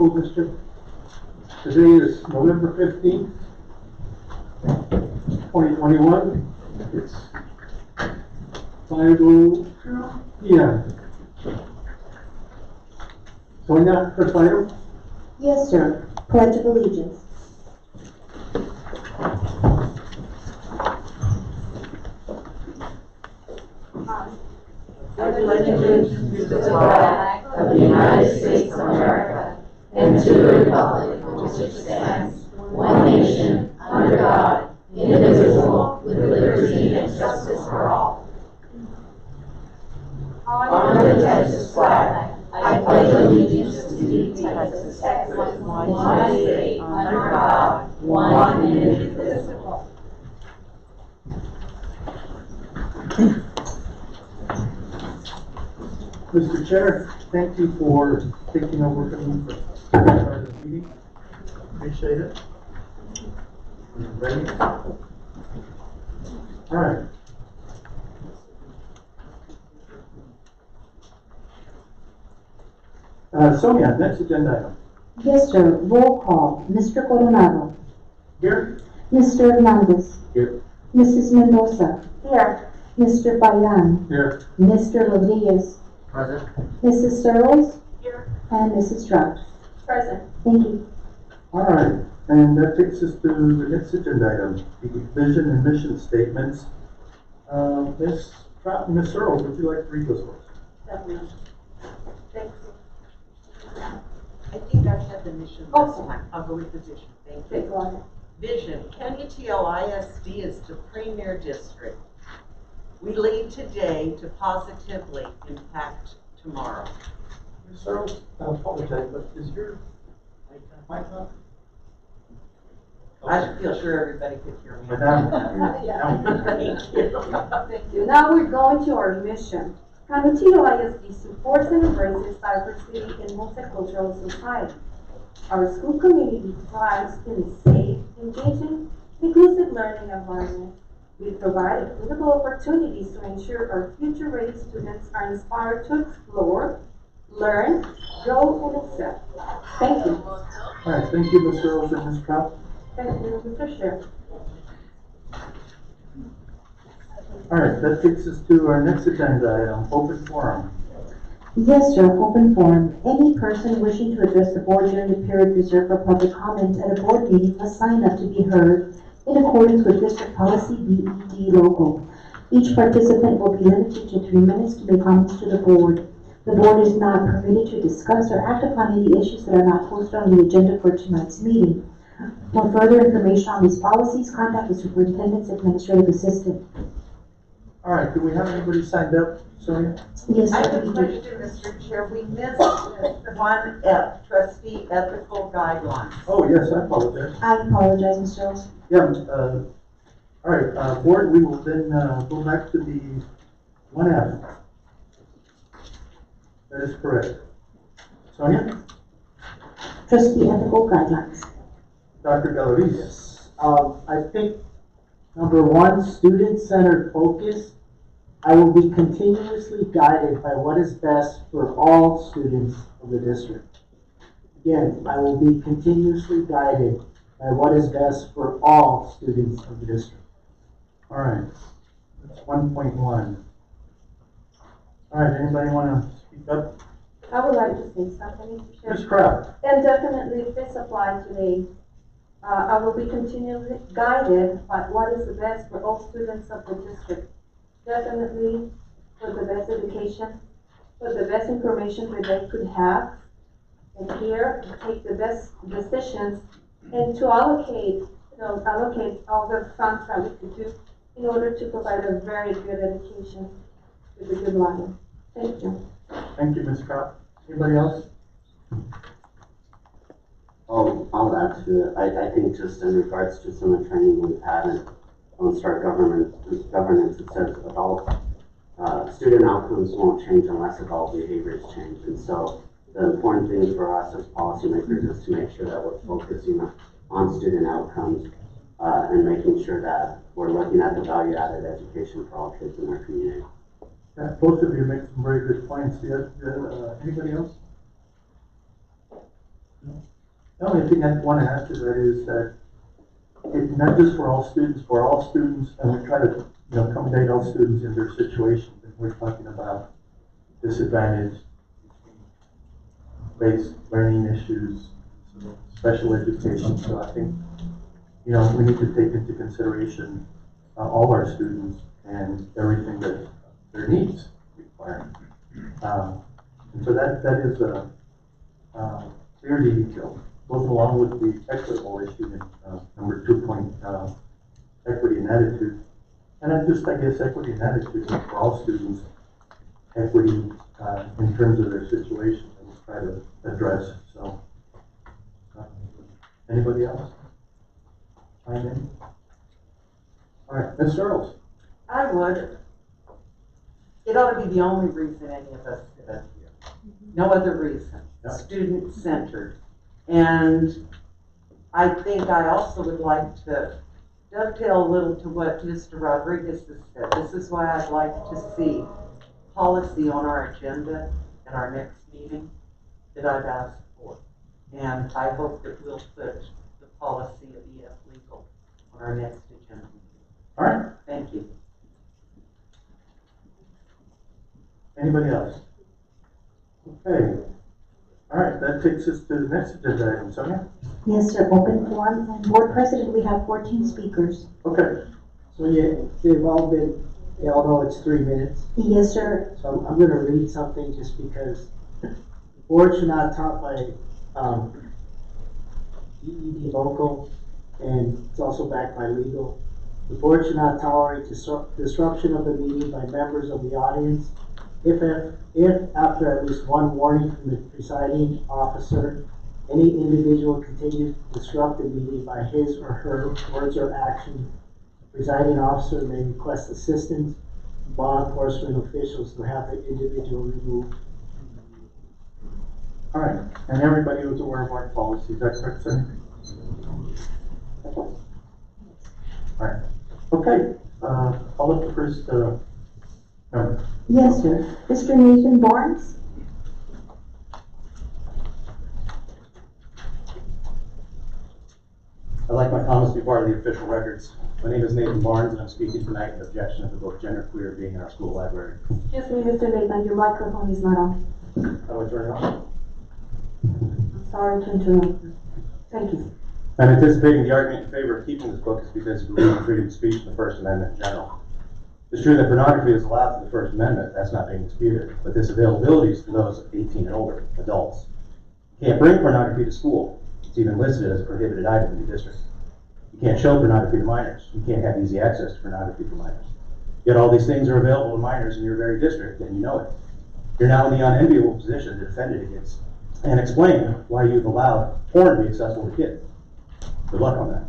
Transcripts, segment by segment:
School District. Today is November 15th, 2021. It's 5:02 p.m. Sonia, first item? Yes, sir. Pledge of Allegiance. I pledge allegiance to the flag of the United States of America and to the republic for which it stands, one nation, under God, indivisible, with liberty and justice for all. Honor the Texas flag. I pledge allegiance to the Texas, one state, under God, one and indivisible. Mr. Chair, thank you for taking over from me for start of the meeting. Appreciate it. Ready? All right. Sonia, next agenda item. Yes, sir. Roll call. Mr. Coronado. Here. Mr. Hernandez. Here. Mrs. Mendoza. Here. Mr. Bayan. Here. Mr. Rodriguez. Present. Mrs. Searles. Here. And Mrs. Strout. Present. Thank you. All right, and that takes us to the next agenda item, the vision and mission statements. Ms. Pratt and Ms. Searles, would you like to read those for us? Definitely. Thanks. I think I had the mission this time. I'll go with the vision. Thank you. Go ahead. Vision. Kenneteal ISD is the premier district. We lead today to positively impact tomorrow. Ms. Searles, I apologize, but is your mic up? I feel sure everybody could hear me. But now- Thank you. Thank you. Now we're going to our mission. Canutino ISD supports and embraces diversity in multicultural society. Our school community thrives in a safe, engaging, inclusive learning environment. We provide equitable opportunities to ensure our future-ready students are inspired to explore, learn, grow, and excel. Thank you. All right, thank you, Ms. Searles and Ms. Pratt. Thank you, Mr. Chair. All right, that takes us to our next agenda item, open forum. Yes, sir. Open forum. Any person wishing to address the board during the period reserved for public comment at a board meeting must sign up to be heard in accordance with District Policy BED logo. Each participant will be limited to 3 minutes to make comments to the board. The board is not permitted to discuss or act upon any issues that are not posted on the agenda for tonight's meeting. For further information on these policies, contact the superintendent's administrative assistant. All right, do we have anybody signed up, Sonia? Yes, I have sir. a question, Mr. Chair. We missed 1F, trustee ethical guidelines. Oh, yes, I apologize. I apologize, Ms. Searles. Yeah, all right, board, we will then go back to the 1F. That is correct. Sonia? Trustee ethical guidelines. Dr. Galleries? Yes. I think number one, student-centered focus. I will be continuously guided by what is best for all students of the district. Again, I will be continuously guided by what is best for all students of the district. All right, that's 1.1. All right, anybody want to speak up? I would like to say something, Mr. Chair. Ms. Kraft? And definitely, if this applies today, I will be continually guided by what is the best for all students of the district. Definitely for the best education, for the best information that they could have, and hear, and take the best decisions, and to allocate all the funds that we could do in order to provide a very good education with a good life. Thank you. Thank you, Ms. Kraft. Anybody else? I'll add to it. I think just in regards to some of the training we've had on start governance, it says adult student outcomes won't change unless adult behaviors change. And so the important thing for us as policymakers is to make sure that we're focusing on student outcomes and making sure that we're looking at the value-added education for all kids in our community. Both of you make some very good points. Anybody else? The only thing I want to add to that is that it's not just for all students, and we try to, accommodate all students in their situation. And we're talking about disadvantaged, based learning issues, special education. So I think, we need to take into consideration all our students and everything that their needs require. And so that is clearly goes along with the equitable issue in number 2 equity and attitude. And I guess equity and attitude is for all students, equity in terms of their situation that we try to address. So, anybody else? Chime in? All right, Ms. Earls. I would. It ought to be the only reason any of us sit up here. No other reason. Yep. Student-centered. And I think I also would like to dovetail a little to what Mr. Rodriguez has said. This is why I'd like to see policy on our agenda in our next meeting that I've asked for. And I hope that we'll put the policy of EF Legal on our next agenda meeting. All right. Thank you. Anybody else? Okay. All right, that takes us to the next agenda item, Sonia. Yes, sir, open forum, and board president, we have 14 speakers. Okay. So they've all been, they all know it's 3 minutes. Yes, sir. So I'm gonna read something just because the board should not taught by EED local, and it's also backed by legal. The board should not tolerate disruption of the meeting by members of the audience. If after at least one warning from the presiding officer, any individual continues to disrupt the meeting by his or her words or action, the presiding officer may request assistance from law enforcement officials to have the individual removed. All right, and everybody was aware of our policy, is that correct, Sonia? All right, okay, call up the first member. Yes, sir. Mr. Nathan Barnes? I'd like my comments to be part of the official records. My name is Nathan Barnes, and I'm speaking tonight in objection of the book Genderqueer being in our school library. Excuse me, Mr. Nathan, your microphone is not on. How do I turn it on? I'm sorry to interrupt you. Thank you. I'm anticipating the argument in favor of keeping this book is because we believe in freedom of speech and the First Amendment in general. It's true that pornography is allowed through the First Amendment, that's not being disputed, but this availability is for those 18 and older, adults. You can't bring pornography to school. It's even listed as a prohibited item in the district. You can't show pornography to minors. You can't have easy access to pornography for minors. Yet all these things are available to minors in your very district, and you know it. You're now in the unenviable position to defend it against and explain why you've allowed porn to be accessible to kids. Good luck on that.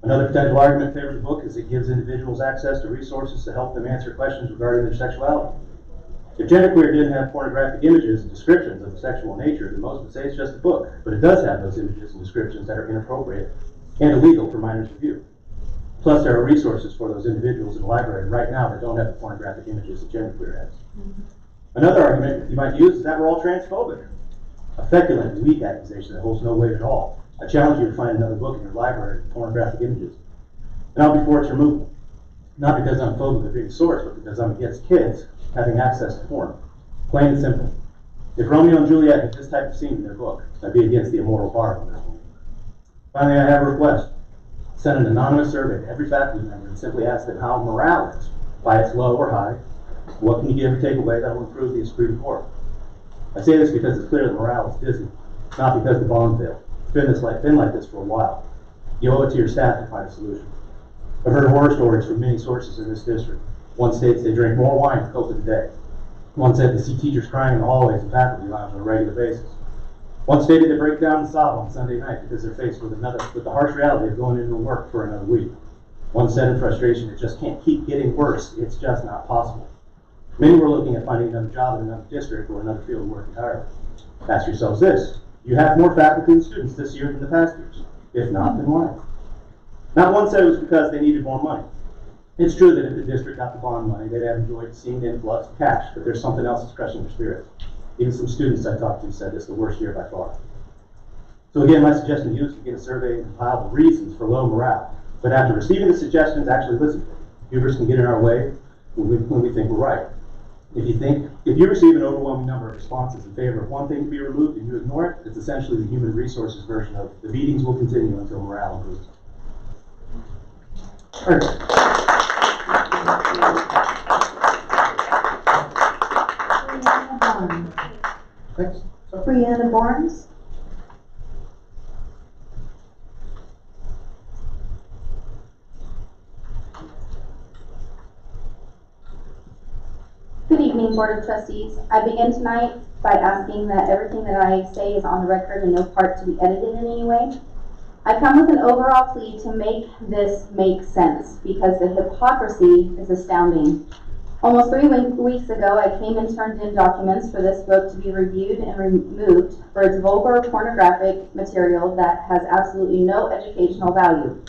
Another potential argument in favor of the book is it gives individuals access to resources to help them answer questions regarding their sexuality. If Genderqueer didn't have pornographic images and descriptions of the sexual nature, then most would say it's just a book, but it does have those images and descriptions that are inappropriate and illegal for minors to view. Plus, there are resources for those individuals in the library right now that don't have the pornographic images that Genderqueer has. Another argument you might use is that we're all transphobic. A feculent, weak accusation that holds no weight at all. I challenge you to find another book in your library with pornographic images. And I'll be for its removal. Not because I'm phobic of being source, but because I'm against kids having access to porn. Plain and simple. If Romeo and Juliet had this type of scene in their book, I'd be against the immoral part of this one. Finally, I have a request. Send an anonymous survey to every faculty member and simply ask them how morale is, why it's low or high, what can you give or take away that will improve the esprit de corps. I say this because it's clear that morale is dismal, not because the bond failed. It's been like this for a while. You owe it to your staff to find a solution. I've heard horror stories from many sources in this district. One states they drink more wine to cope with the day. One said they see teachers crying in the hallways and faculty lounge on a regular basis. One stated they break down and sob on Sunday night because they're faced with the harsh reality of going into work for another week. One said in frustration, it just can't keep getting worse. It's just not possible. Many were looking at finding another job in another district or another field of work entirely. Ask yourselves this. You have more faculty and students this year than the past years. If not, then why? Not one said it was because they needed more money. It's true that if the district got the bond money, they'd have enjoyed seeing the influx of cash, but there's something else that's crushing their spirits. Even some students I talked to said this is the worst year by far. So again, my suggestion to you is to get a survey and compile the reasons for low morale. But after receiving the suggestions, actually listen to them. Hubris can get in our way when we think we're right. If you receive an overwhelming number of responses in favor of one thing to be removed and you ignore it, it's essentially the human resources version of the meetings will continue until morale improves. All right. Thanks. Brianna Barnes. Good evening, Board of Trustees. I begin tonight by asking that everything that I say is on the record and no part to be edited in any way. I come with an overall plea to make this make sense because the hypocrisy is astounding. Almost 3 weeks ago, I came and turned in documents for this book to be reviewed and removed for its vulgar pornographic material that has absolutely no educational value.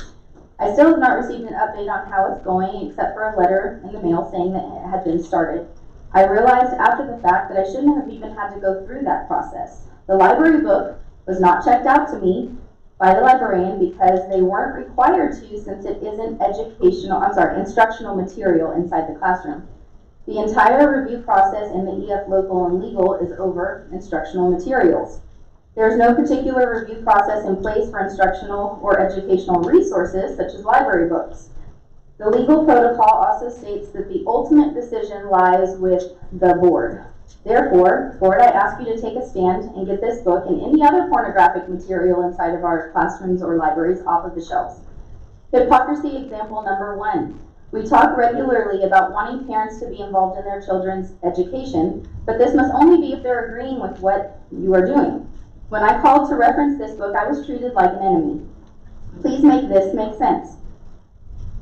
I still have not received an update on how it's going except for a letter in the mail saying that it had been started. I realized after the fact that I shouldn't have even had to go through that process. The library book was not checked out to me by the librarian because they weren't required to since it isn't instructional material inside the classroom. The entire review process in the EF Local and Legal is over instructional materials. There is no particular review process in place for instructional or educational resources such as library books. The legal protocol also states that the ultimate decision lies with the board. Therefore, Board, I ask you to take a stand and get this book and any other pornographic material inside of our classrooms or libraries off of the shelves. Hypocrisy example number 1. We talk regularly about wanting parents to be involved in their children's education, but this must only be if they're agreeing with what you are doing. When I called to reference this book, I was treated like an enemy. Please make this make sense.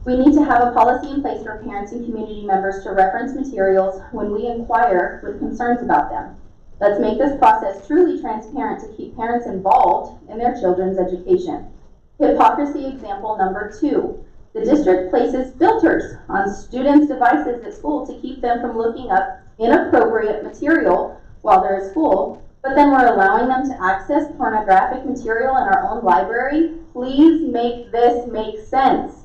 We need to have a policy in place for parents and community members to reference materials when we inquire with concerns about them. Let's make this process truly transparent to keep parents involved in their children's education. Hypocrisy example number 2. The district places filters on students' devices at school to keep them from looking up inappropriate material while they're at school, but then we're allowing them to access pornographic material in our own library. Please make this make sense.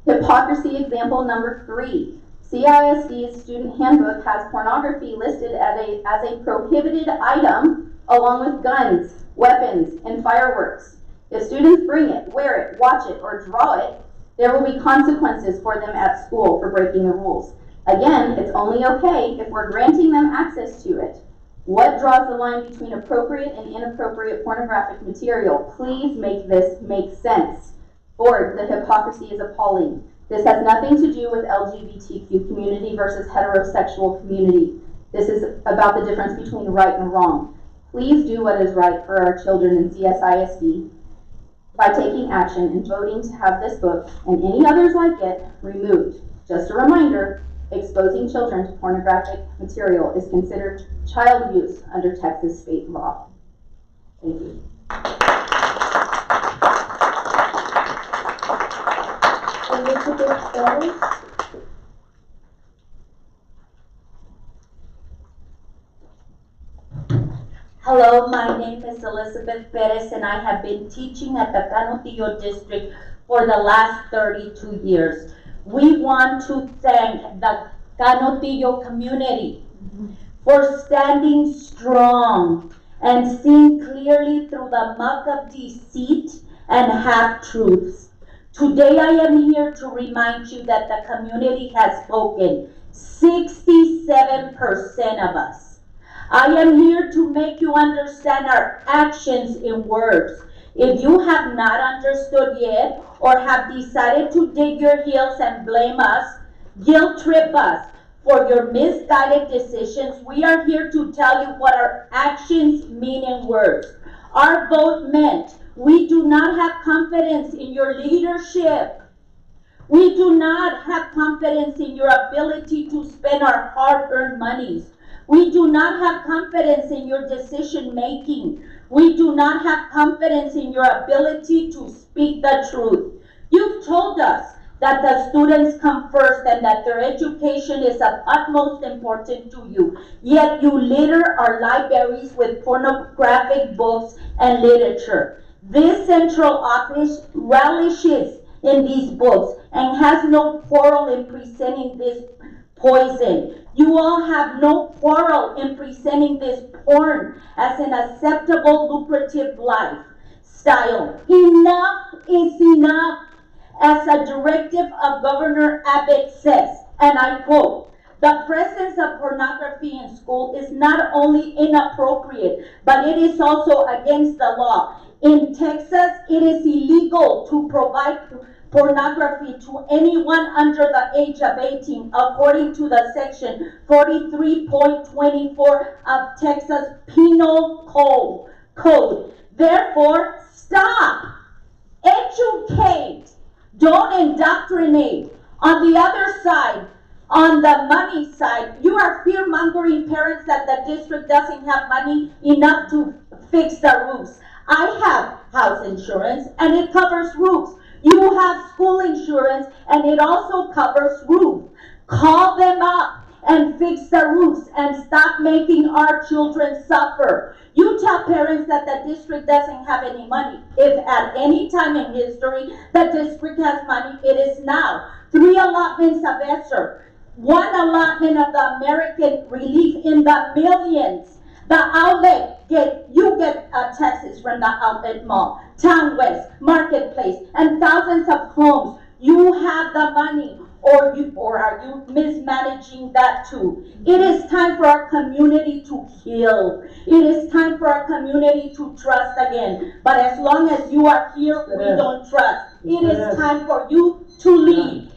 Hypocrisy example number 3. CISD's student handbook has pornography listed as a prohibited item along with guns, weapons, and fireworks. If students bring it, wear it, watch it, or draw it, there will be consequences for them at school for breaking the rules. Again, it's only okay if we're granting them access to it. What draws the line between appropriate and inappropriate pornographic material? Please make this make sense. Board, the hypocrisy is appalling. This has nothing to do with LGBTQ community versus heterosexual community. This is about the difference between right and wrong. Please do what is right for our children in CISD by taking action and voting to have this book and any others like it removed. Just a reminder, exposing children to pornographic material is considered child abuse under Texas state law. Thank you. Hello, my name is Elizabeth Perez and I have been teaching at the Canutillo district for the last 32 years. We want to thank the Canutillo community for standing strong and seeing clearly through the muck of deceit and half-truths. Today I am here to remind you that the community has spoken, 67% of us. I am here to make you understand our actions in words. If you have not understood yet or have decided to dig your heels and blame us, guilt trip us for your misguided decisions, we are here to tell you what our actions mean in words. Our vote meant we do not have confidence in your leadership. We do not have confidence in your ability to spend our hard-earned monies. We do not have confidence in your decision making. We do not have confidence in your ability to speak the truth. You've told us that the students come first and that their education is of utmost importance to you. Yet you litter our libraries with pornographic books and literature. This central office relishes in these books and has no quarrel in presenting this poison. You all have no quarrel in presenting this porn as an acceptable, lucrative lifestyle. Enough is enough. As a directive of Governor Abbott says, and I quote, "The presence of pornography in school is not only inappropriate, but it is also against the law. In Texas, it is illegal to provide pornography to anyone under the age of 18, according to the section 43.24 of Texas Penal Code. Therefore, stop. Educate. Don't indoctrinate. On the other side, on the money side, you are fear-mongering parents that the district doesn't have money enough to fix the roofs. I have house insurance and it covers roofs. You have school insurance and it also covers roof. Call them up and fix the roofs and stop making our children suffer. You tell parents that the district doesn't have any money. If at any time in history the district has money, it is now. 3 allotments of ESSER, 1 allotment of the American Relief in the millions. The outlet, you get taxes from the outlet mall, Town West, Marketplace, and thousands of homes. You have the money, or are you mismanaging that too? It is time for our community to heal. It is time for our community to trust again. But as long as you are here, we don't trust. It is time for you to leave.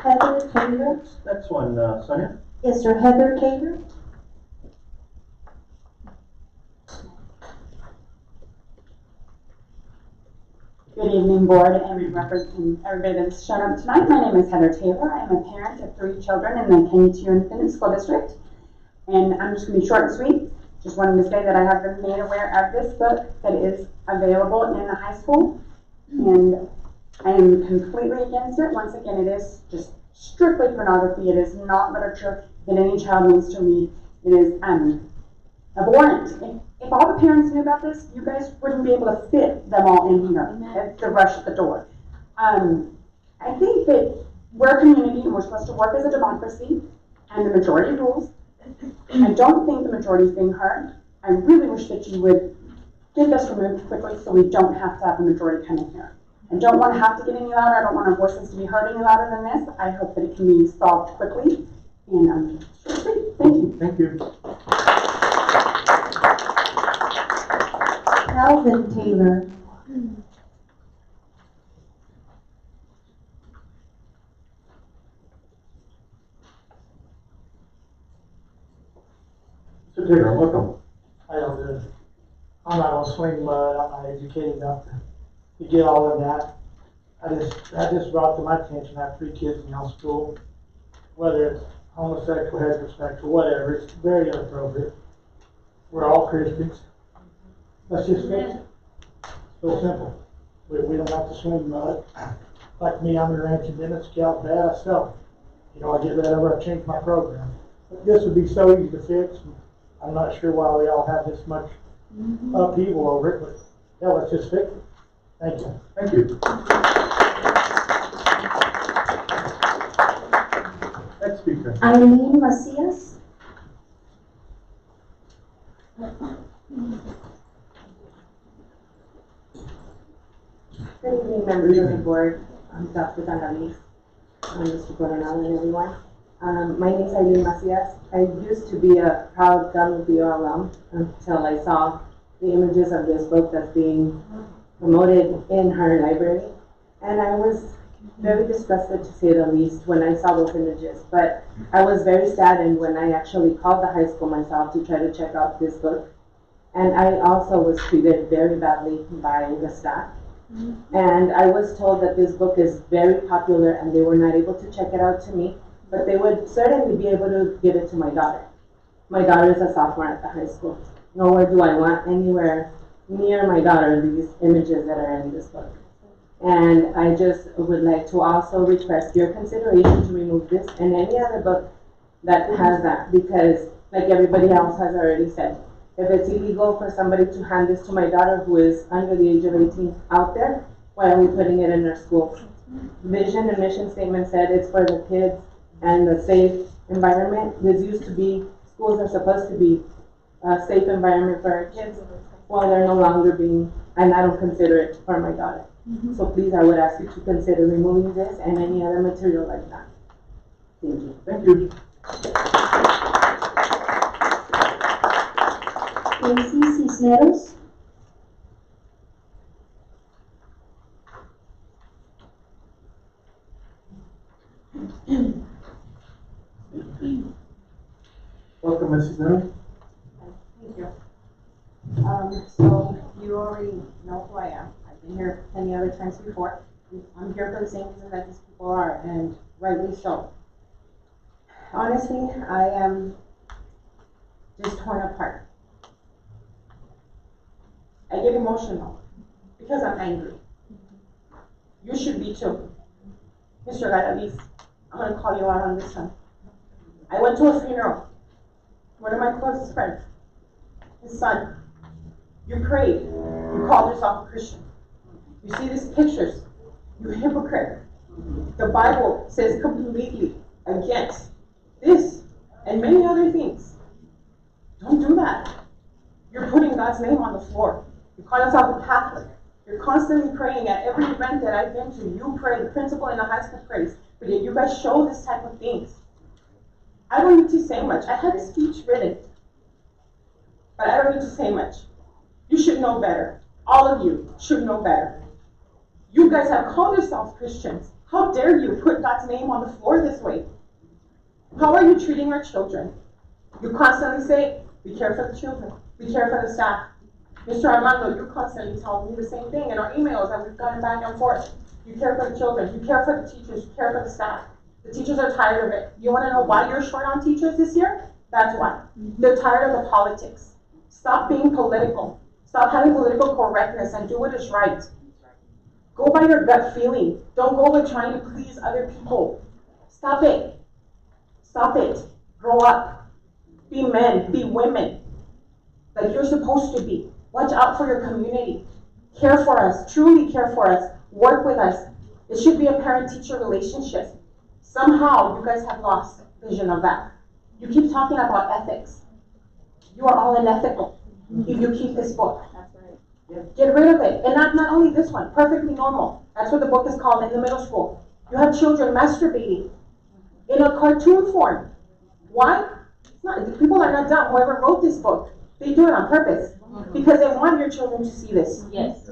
Heather Taylor? Next one, Sonia? Yes, sir, Heather Taylor? Good evening, board and representing everybody that's shown up tonight. My name is Heather Taylor. I'm a parent of 3 children in the KU Independent School District. And I'm just going to be short and sweet. Just wanted to say that I have been made aware of this book that is available in the high school. And I am completely against it. Once again, it is just strictly pornography. It is not literature that any child needs to read. It is abhorrent. If all the parents knew about this, you guys wouldn't be able to fit them all in here at the rush at the door. I think that we're a community and we're supposed to work as a democracy, and the majority rules. I don't think the majority is being heard. I really wish that you would get this removed quickly so we don't have to have the majority come in here. I don't want to have to get any louder. I don't want our voices to be heard any louder than this. I hope that it can be solved quickly. And thank you. Thank you. Calvin Taylor? Mr. Taylor, welcome. I don't do. I'm not gonna swing mud. I'm not educated enough to get all of that. That just brought to my attention. I have 3 kids in young school. Whether it's homosexual, heterosexual, whatever, it's very inappropriate. We're all Christians. Let's just fix it. So simple. We don't have to swing mud. Like me, I'm a ranch and Dennis Scout bad. I sell it. You know, I get rid of it. I change my program. But this would be so easy to fix. I'm not sure why we all have this much upheaval over it, but yeah, let's just fix it. Thank you. Thank you. Next speaker. Eileen Macias? Good evening, members of the board. I'm Dr. Danalis, Mr. Coronado, and everyone. My name is Eileen Macias. I used to be a proud WPO alum until I saw the images of this book that's being promoted in her library. And I was very disgusted, to say the least, when I saw those images. But I was very saddened when I actually called the high school myself to try to check out this book. And I also was treated very badly by the staff. And I was told that this book is very popular and they were not able to check it out to me, but they would certainly be able to give it to my daughter. My daughter is a sophomore at the high school. Nowhere do I want anywhere near my daughter these images that are in this book. And I just would like to also request your consideration to remove this and any other book that has that, because like everybody else has already said, if it's illegal for somebody to hand this to my daughter who is under the age of 18 out there, why are we putting it in our schools? Vision and mission statement said it's for the kids and the safe environment. This used to be, schools are supposed to be a safe environment for our kids. Well, they're no longer being, and I don't consider it for my daughter. So please, I would ask you to consider removing this and any other material like that. Thank you. Thank you. Casey Cisneros. Welcome, Mrs. Miller. Thank you. So you already know who I am. I've been here many other times before. I'm here for the same reason that these people are, and rightly so. Honestly, I am just torn apart. I get emotional because I'm angry. You should be too. Mr. Galaviz, I'm gonna call you out on this one. I went to a funeral. One of my closest friends, his son. You prayed. You called yourself a Christian. You see these pictures. You hypocrite. The Bible says completely against this and many other things. Don't do that. You're putting God's name on the floor. You call yourself a Catholic. You're constantly praying at every event that I've been to. You pray, the principal in the high school prays. But yet you guys show this type of things. I don't need to say much. I had a speech written. But I don't need to say much. You should know better. All of you should know better. You guys have called yourselves Christians. How dare you put God's name on the floor this way? How are you treating our children? You constantly say, be care for the children. Be care for the staff. Mr. Armando, you constantly tell me the same thing in our emails that we've gotten back and forth. You care for the children. You care for the teachers. You care for the staff. The teachers are tired of it. You want to know why you're short on teachers this year? That's why. They're tired of the politics. Stop being political. Stop having political correctness and do what is right. Go by your gut feeling. Don't go with trying to please other people. Stop it. Stop it. Grow up. Be men. Be women. Like you're supposed to be. Watch out for your community. Care for us. Truly care for us. Work with us. It should be a parent-teacher relationship. Somehow, you guys have lost vision of that. You keep talking about ethics. You are all unethical if you keep this book. Get rid of it. And not only this one, Perfectly Normal. That's what the book is called in the middle school. You have children masturbating in a cartoon form. Why? It's not, people are not dumb. Whoever wrote this book, they do it on purpose. Because they want your children to see this. Yes.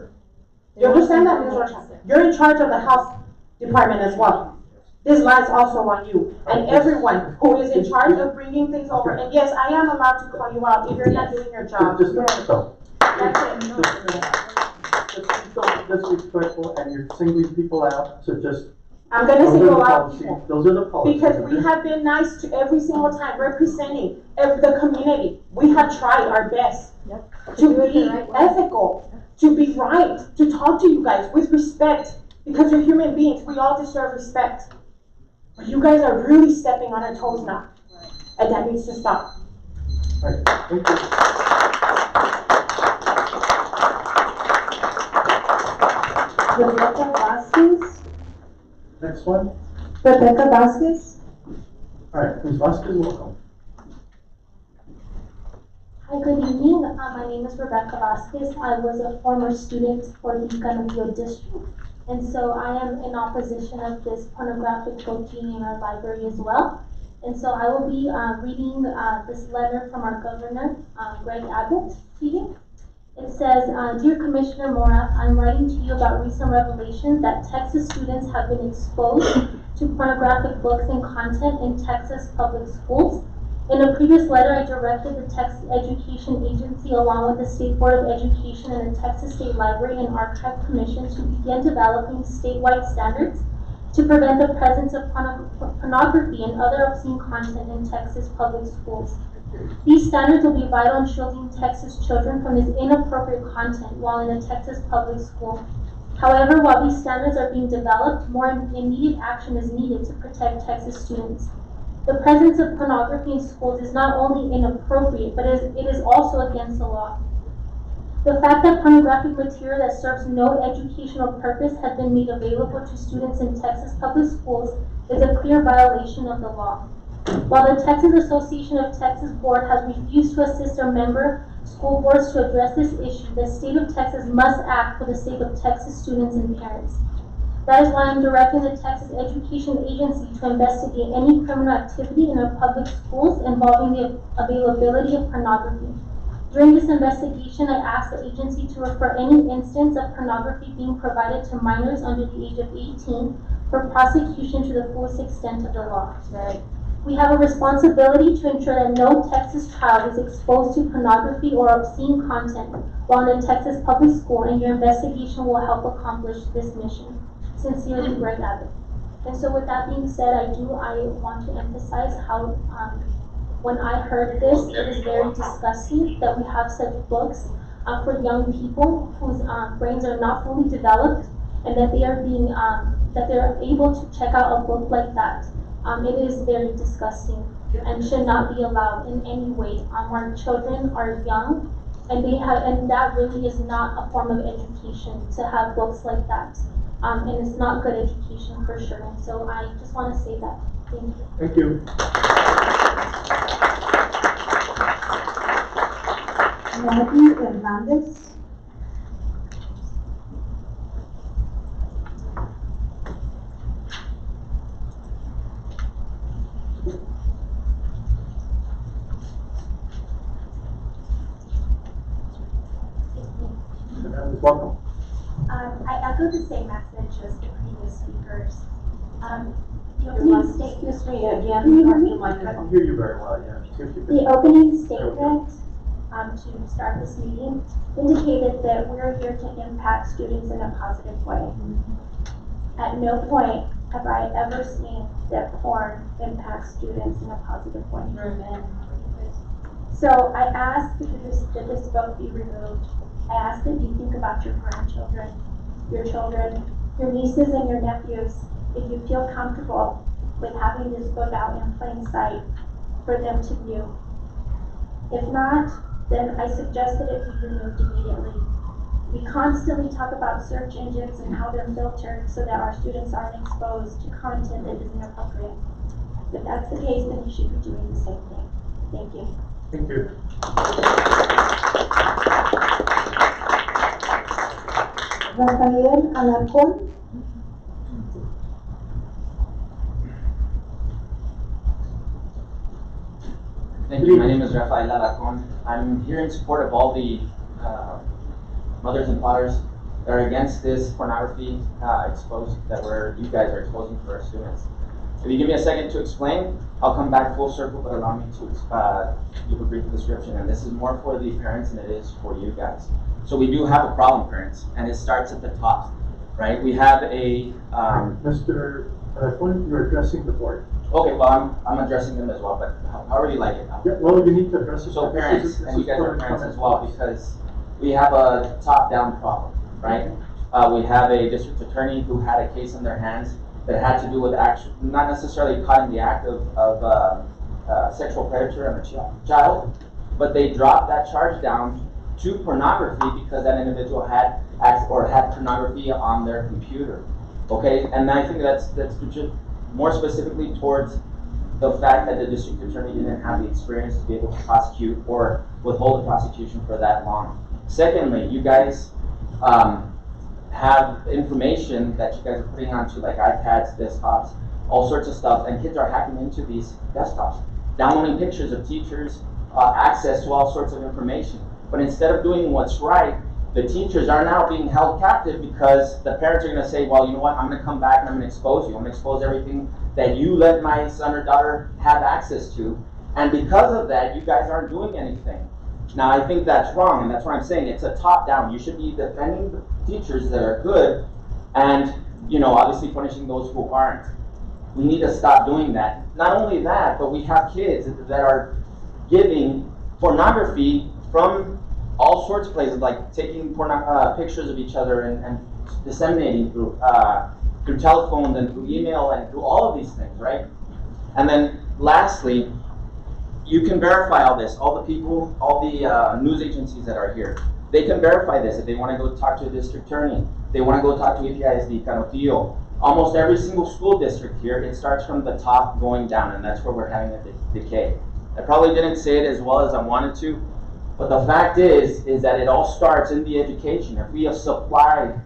You understand that, Ms. Rocha? You're in charge of the health department as well. This lies also on you and everyone who is in charge of bringing things over. And yes, I am allowed to call you out if you're not doing your job. Just so. That's it. Just be so disrespectful and you're singling people out, so just. I'm gonna single out people. Those are the policies. Because we have been nice to every single time, representing the community. We have tried our best to be ethical, to be right, to talk to you guys with respect. Because you're human beings, we all deserve respect. But you guys are really stepping on our toes now. And that needs to stop. Right. Thank you. Rebecca Vasquez. Next one. Rebecca Vasquez. All right, Ms. Vasquez, welcome. Hi, good evening. My name is Rebecca Vasquez. I was a former student for the Canopio district. And so I am in opposition of this pornographic book being in our library as well. And so I will be reading this letter from our governor, Greg Abbott, to you. It says, Dear Commissioner Mora, I'm writing to you about recent revelations that Texas students have been exposed to pornographic books and content in Texas public schools. In a previous letter, I directed the Texas Education Agency along with the State Board of Education and the Texas State Library and Archive Commission to begin developing statewide standards to prevent the presence of pornography and other obscene content in Texas public schools. These standards will be vital in shielding Texas children from this inappropriate content while in a Texas public school. However, while these standards are being developed, more immediate action is needed to protect Texas students. The presence of pornography in schools is not only inappropriate, but it is also against the law. The fact that pornographic material that serves no educational purpose has been made available to students in Texas public schools is a clear violation of the law. While the Texas Association of Texas Board has refused to assist their member school boards to address this issue, the state of Texas must act for the sake of Texas students and parents. That is why I'm directing the Texas Education Agency to investigate any criminal activity in our public schools involving the availability of pornography. During this investigation, I asked the agency to refer any instance of pornography being provided to minors under the age of 18 for prosecution to the fullest extent of the law. We have a responsibility to ensure that no Texas child is exposed to pornography or obscene content while in a Texas public school, and your investigation will help accomplish this mission. Sincerely, Greg Abbott. And so with that being said, I want to emphasize how when I heard this, it is very disgusting that we have such books for young people whose brains are not fully developed, and that they are being that they're able to check out a book like that. It is very disgusting and should not be allowed in any way. Our children are young, and that really is not a form of education to have books like that. And it's not good education for sure. And so I just want to say that. Thank you. Thank you. Maggie Hernandez. Welcome. I echo the same message as the previous speakers. The opening statement. Excuse me again. Can you hear me? I can hear you very well, yeah. The opening statement to start this meeting indicated that we're here to impact students in a positive way. At no point have I ever seen that porn impacts students in a positive way. So I ask that this book be removed. I ask that you think about your grandchildren, your children, your nieces and your nephews, if you feel comfortable with having this book out in plain sight for them to view. If not, then I suggest that it be removed immediately. We constantly talk about search engines and how they're filtered so that our students aren't exposed to content that is inappropriate. If that's the case, then you should be doing the same thing. Thank you. Thank you. Rafael Alarcón. Thank you. My name is Rafael Alarcón. I'm here in support of all the mothers and fathers that are against this pornography you guys are exposing for our students. If you give me a second to explain, I'll come back full circle, but allow me to give a brief description. And this is more for the parents than it is for you guys. So we do have a problem, parents, and it starts at the top, right? We have a Mr. Alarcón, you're addressing the board. Okay, well, I'm addressing them as well, but however you like it. Yeah, well, you need to address it. So parents, and you guys are parents as well, because we have a top-down problem, right? We have a district attorney who had a case in their hands that had to do with not necessarily caught in the act of sexual predator on a child, but they dropped that charge down to pornography because that individual had pornography on their computer. Okay, and I think that's more specifically towards the fact that the district attorney didn't have the experience to be able to prosecute or withhold the prosecution for that long. Secondly, you guys have information that you guys are putting onto like iPads, desktops, all sorts of stuff, and kids are hacking into these desktops, downloading pictures of teachers, access to all sorts of information. But instead of doing what's right, the teachers are now being held captive because the parents are going to say, well, you know what, I'm going to come back and I'm going to expose you. I'm going to expose everything that you let my son or daughter have access to. And because of that, you guys aren't doing anything. Now, I think that's wrong, and that's what I'm saying. It's a top-down. You should be defending the teachers that are good and, you know, obviously punishing those who aren't. We need to stop doing that. Not only that, but we have kids that are giving pornography from all sorts of places, like taking pictures of each other and disseminating through telephones and through email and through all of these things, right? And then lastly, you can verify all this. All the people, all the news agencies that are here, they can verify this. If they want to go talk to a district attorney, they want to go talk to CISD, Canutillo. Almost every single school district here, it starts from the top going down, and that's where we're having a decay. I probably didn't say it as well as I wanted to, but the fact is that it all starts in the education. If we have supplied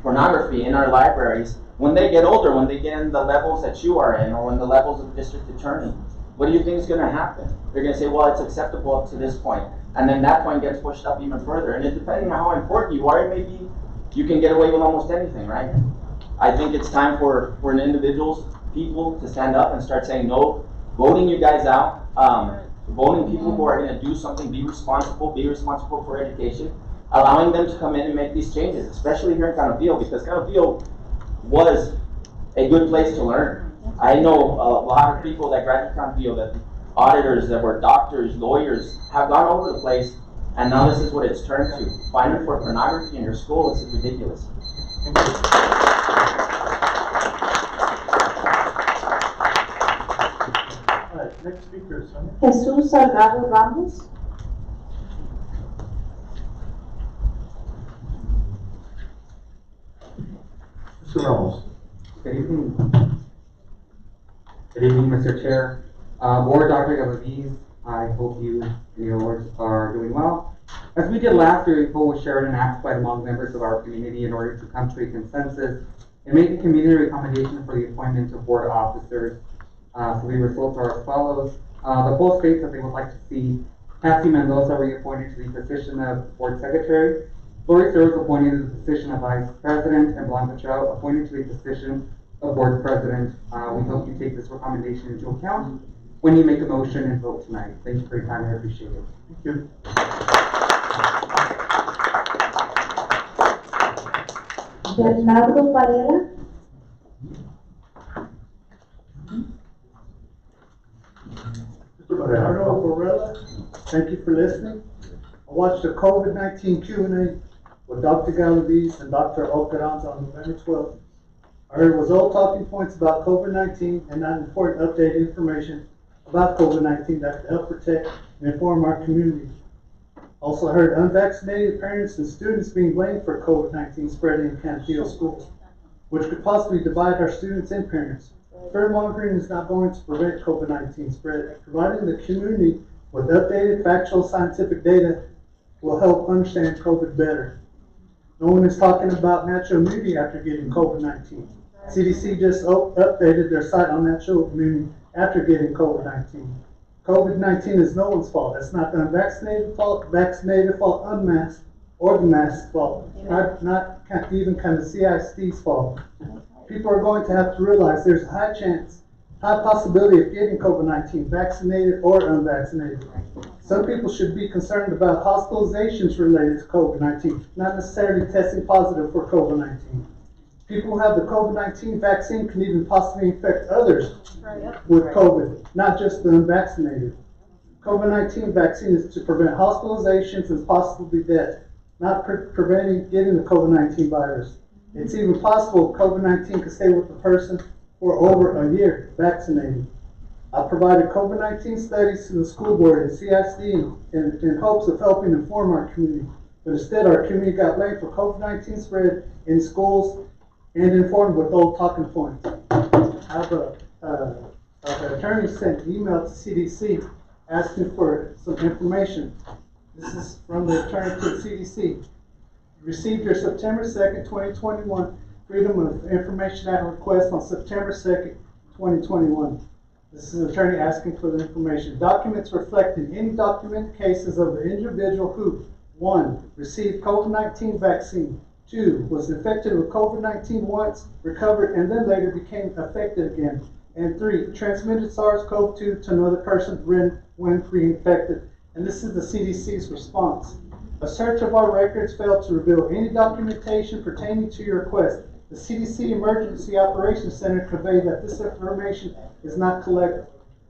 pornography in our libraries, when they get older, when they get in the levels that you are in, or in the levels of the district attorney, what do you think is going to happen? They're going to say, well, it's acceptable up to this point. And then that point gets pushed up even further. And depending on how important you are, maybe you can get away with almost anything, right? I think it's time for an individuals, people to stand up and start saying, no, voting you guys out, voting people who are going to do something, be responsible for education, allowing them to come in and make these changes, especially here in Canutillo, because Canutillo was a good place to learn. I know a lot of people that graduated from Canutillo, that auditors, that were doctors, lawyers, have gone over the place, and now this is what it's turned to. Fighting for pornography in your school is ridiculous. All right, next speaker is Jesús Salgado Ramos. Mr. Ramos. Good evening. Good evening, Mr. Chair. Board, Dr. Galaviz, I hope you and yours are doing well. As we did last year, we was shared an act by among members of our community in order to come to a consensus and make a community recommendation for the appointment of board officers. So the results are as follows. The poll states that they would like to see Patsy Mendoza reappointed to the position of board secretary, Lori Sears appointed to the position of vice president, and Blanca Chow appointed to the position of board president. We hope you take this recommendation into account when you make a motion and vote tonight. Thank you for your time. I appreciate it. Thank you. Bernardo Varela. Mr. Bernardo Varela, Thank you for listening. I watched the COVID-19 Q&A with Dr. Galaviz and Dr. Ocaranza on November 12th. I heard it was all talking points about COVID-19 and not important updated information about COVID-19 that could help protect and inform our community. Also heard unvaccinated parents and students being blamed for COVID-19 spreading in Canutillo schools, which could possibly divide our students and parents. Fear-mongering is not going to prevent COVID-19 spread. Providing the community with updated factual scientific data will help understand COVID better. No one is talking about natural immunity after getting COVID-19. CDC just updated their site on natural immunity after getting COVID-19. COVID-19 is no one's fault. It's not the unvaccinated fault, vaccinated fault, unmasked, or the masked fault. Not even kind of CISD's fault. People are going to have to realize there's a high possibility of getting COVID-19, vaccinated or unvaccinated. Some people should be concerned about hospitalizations related to COVID-19, not necessarily testing positive for COVID-19. People who have the COVID-19 vaccine can even possibly infect others with COVID, not just the unvaccinated. COVID-19 vaccine is to prevent hospitalizations and possibly death, not preventing getting the COVID-19 virus. It's even possible COVID-19 could stay with the person for over a year vaccinated. I provided COVID-19 studies to the school board and CISD in hopes of helping inform our community. But instead, our community got blamed for COVID-19 spread in schools and informed with old talking points. I have an attorney sent an email to CDC asking for some information. This is from the attorney to the CDC. Received your September 2nd, 2021 Freedom of Information Act request on September 2nd, 2021. This is an attorney asking for the information. Documents reflecting any documented cases of the individual who, 1, received COVID-19 vaccine, 2, was infected with COVID-19 once, recovered, and then later became affected again, and 3, transmitted SARS-CoV-2 to another person when reinfected. And this is the CDC's response. A search of our records failed to reveal any documentation pertaining to your request. The CDC Emergency Operations Center conveyed that this information is not collected.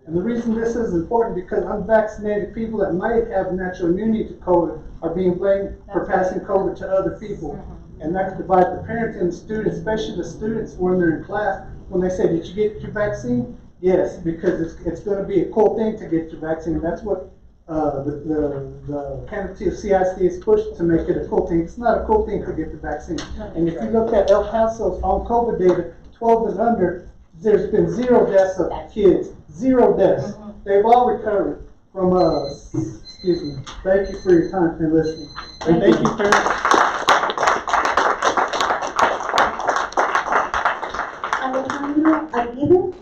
And the reason this is important because unvaccinated people that might have natural immunity to COVID are being blamed for passing COVID to other people. And that could divide the parents and the students, especially the students when they're in class. When they say, did you get your vaccine? Yes, because it's gonna be a cool thing to get your vaccine. That's what, the candidacy of CISD is pushed to make it a cool thing. It's not a cool thing to get the vaccine. And if you look at El Paso's on COVID data, 12 and under, there's been 0 deaths of kids, 0 deaths. They've all recovered from, excuse me. Thank you for your time and listening. And thank you, parents. Alejandro Aguirre.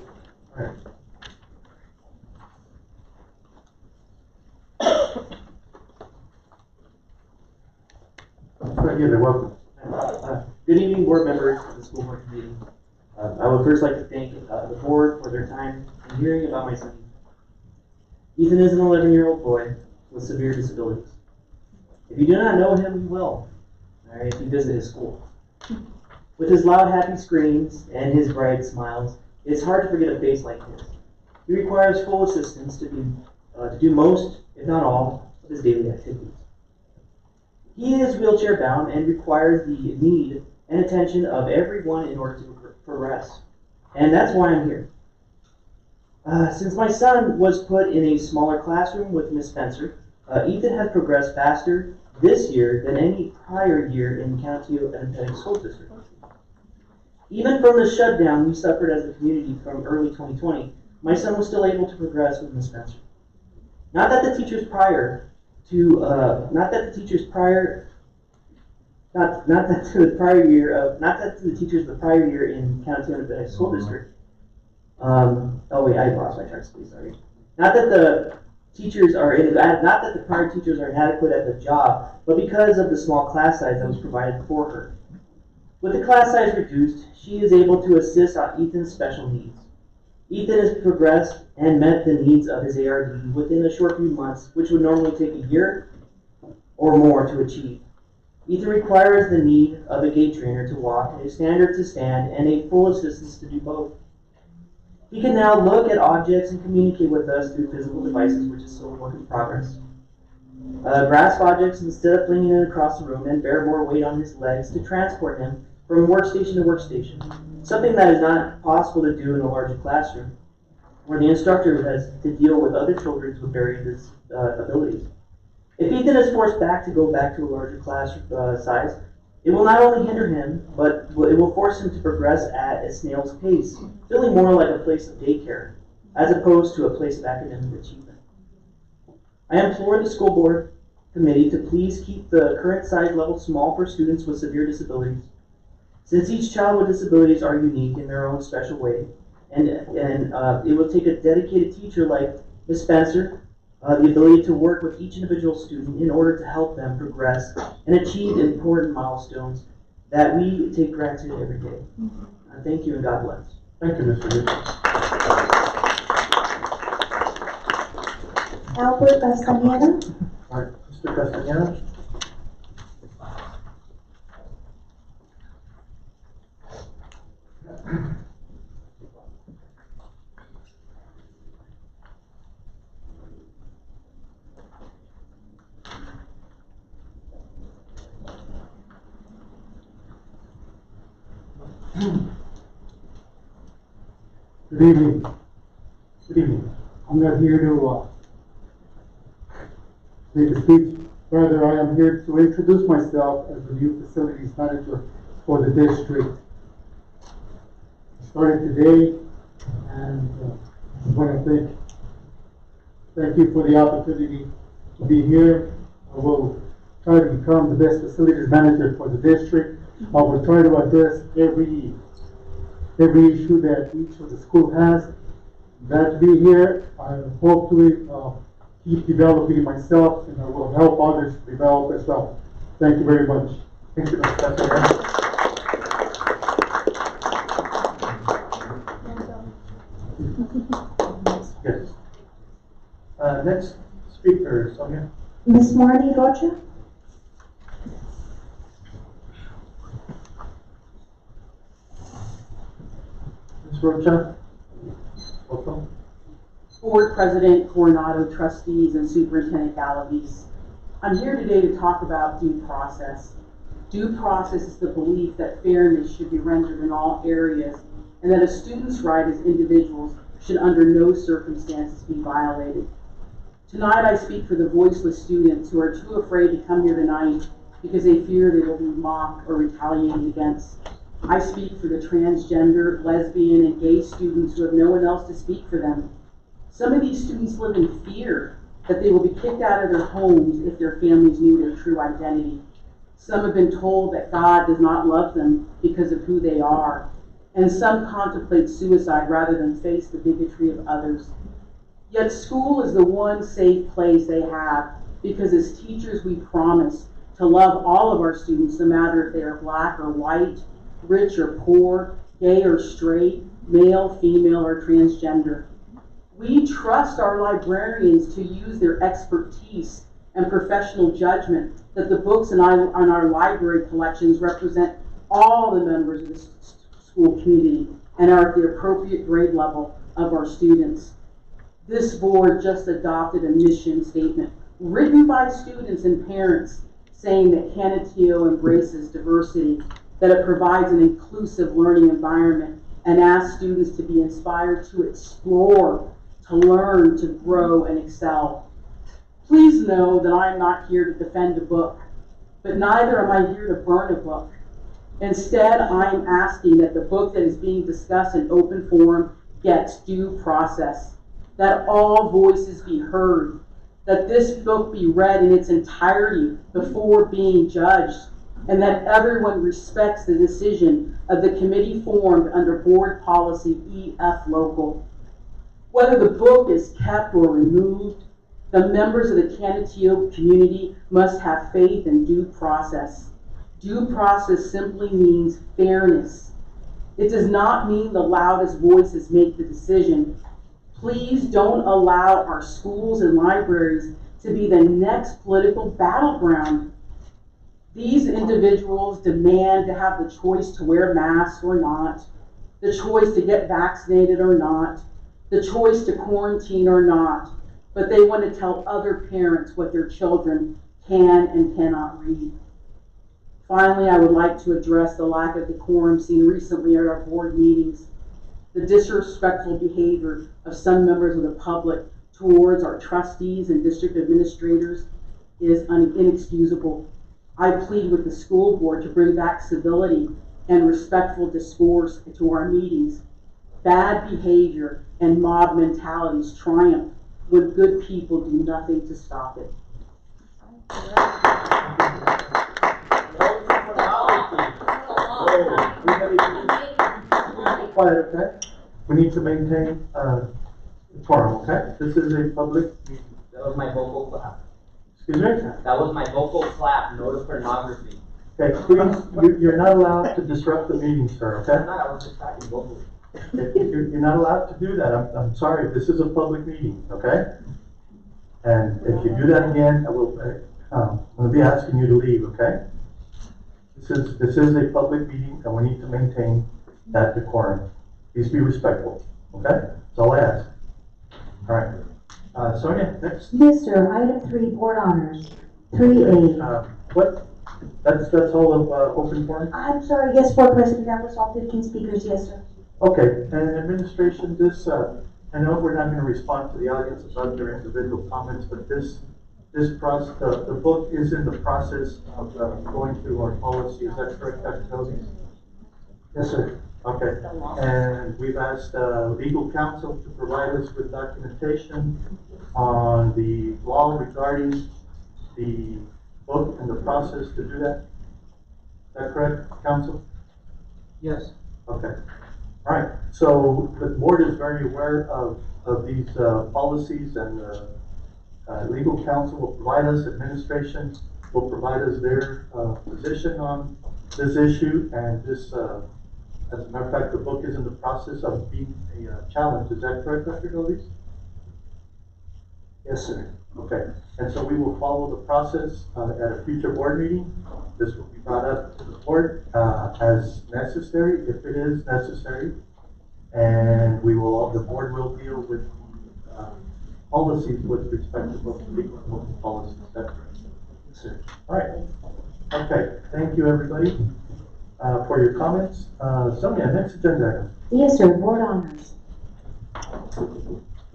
Welcome. Good evening, board members of the school board committee. I would first like to thank the board for their time in hearing about my son. Ethan is an 11-year-old boy with severe disabilities. If you do not know him, you will, if you visit his school. With his loud, happy screams and his bright smiles, it's hard to forget a face like his. He requires full assistance to do most, if not all, of his daily activities. He is wheelchair bound and requires the need and attention of everyone in order to progress. And that's why I'm here. Since my son was put in a smaller classroom with Miss Spencer, Ethan has progressed faster this year than any prior year in County Independent School District. Even from the shutdown we suffered as a community from early 2020, my son was still able to progress with Miss Spencer. Not that the teachers the prior year in County Independent School District. Oh wait, I lost my tracks, please, sorry. Not that the prior teachers are inadequate at the job, but because of the small class size that was provided for her. With the class size reduced, she is able to assist on Ethan's special needs. Ethan has progressed and met the needs of his ARD within a short few months, which would normally take a year or more to achieve. Ethan requires the need of a gait trainer to walk, a standard to stand, and a full assistance to do both. He can now look at objects and communicate with us through physical devices, which is still a work in progress. Grasp objects instead of flinging it across the room, and bear more weight on his legs to transport him from workstation to workstation, something that is not possible to do in a larger classroom, where the instructor has to deal with other children with varying abilities. If Ethan is forced to go back to a larger class size, it will not only hinder him, but it will force him to progress at a snail's pace, feeling more like a place of daycare, as opposed to a place of academic achievement. I implore the school board committee to please keep the current size level small for students with severe disabilities. Since each child with disabilities are unique in their own special way, and it will take a dedicated teacher like Ms. Spencer, the ability to work with each individual student in order to help them progress and achieve important milestones that we take granted every day. Thank you and God bless. Thank you, Mr. Richards. Albert Castañeda. All right, Mr. Castañeda. Good evening. Good evening. I'm not here to make a speech. Rather, I am here to introduce myself as the new facilities manager for the district. I started today, and I want to thank you for the opportunity to be here. I will try to become the best facilities manager for the district. I will try to address every issue that each of the school has. I'm glad to be here. I hope to keep developing myself, and I will help others develop as well. Thank you very much. Thank you, Mr. Yes. Next speaker, Sonia. Ms. Marty Rocha. Ms. Rocha. Welcome. Board President Coronado, trustees, and Superintendent Galavis. I'm here today to talk about due process. Due process is the belief that fairness should be rendered in all areas and that a student's right as individuals should under no circumstances be violated. Tonight I speak for the voiceless students who are too afraid to come here tonight because they fear they will be mocked or retaliated against. I speak for the transgender, lesbian, and gay students who have no one else to speak for them. Some of these students live in fear that they will be kicked out of their homes if their families knew their true identity. Some have been told that God does not love them because of who they are, and some contemplate suicide rather than face the bigotry of others. Yet school is the one safe place they have, because as teachers we promise to love all of our students, no matter if they are black or white, rich or poor, gay or straight, male, female, or transgender. We trust our librarians to use their expertise and professional judgment that the books in our library collections represent all the members of the school community and are at the appropriate grade level of our students. This board just adopted a mission statement written by students and parents saying that Canutillo embraces diversity, that it provides an inclusive learning environment, and asks students to be inspired to explore, to learn, to grow, and excel. Please know that I am not here to defend a book, but neither am I here to burn a book. Instead, I am asking that the book that is being discussed in open forum gets due process, that all voices be heard, that this book be read in its entirety before being judged, and that everyone respects the decision of the committee formed under Board Policy EF Local. Whether the book is kept or removed, the members of the Canutillo community must have faith in due process. Due process simply means fairness. It does not mean the loudest voices make the decision. Please don't allow our schools and libraries to be the next political battleground. These individuals demand to have the choice to wear masks or not, the choice to get vaccinated or not, the choice to quarantine or not, but they want to tell other parents what their children can and cannot read. Finally, I would like to address the lack of decorum seen recently at our board meetings. The disrespectful behavior of some members of the public towards our trustees and district administrators is inexcusable. I plead with the school board to bring back civility and respectful discourse to our meetings. Bad behavior and mob mentalities triumph when good people do nothing to stop it. Quiet, okay? We need to maintain decorum, okay? This is a public meeting. That was my vocal clap. Excuse me? That was my vocal clap, no pornography. Okay, please, you're not allowed to disrupt the meeting, sir, okay? I'm not, I was just clapping vocally. You're not allowed to do that. I'm sorry, this is a public meeting, okay? And if you do that again, I will, I'm gonna be asking you to leave, okay? This is a public meeting, and we need to maintain that decorum. Please be respectful, okay? That's all I ask. All right. Sonia, next. Yes, sir. Item 3, board honors. 3A. What? That's all of open forum? I'm sorry, yes, board president, that was all 15 speakers, yes, sir. Okay, and administration, this, I know we're not gonna respond to the audience about their individual comments, but this process, the book is in the process of going through our policy, is that correct, Dr. Kelly? Yes, sir. Okay, and we've asked legal counsel to provide us with documentation on the law regarding the book and the process to do that. Is that correct, counsel? Yes. Okay. All right. So the board is very aware of these policies, and legal counsel will provide us, administration will provide us their position on this issue, and this. As a matter of fact, the book is in the process of being a challenge. Is that correct, Dr. Goldie? Yes, sir. Okay. And so we will follow the process at a future board meeting. This will be brought up to the board as necessary, if it is necessary. And the board will deal with policies with respect to both legal and local policies. Is that correct? Yes, sir. All right. Okay. Thank you, everybody. For your comments. Sonia, next agenda item. Yes, sir, board honors.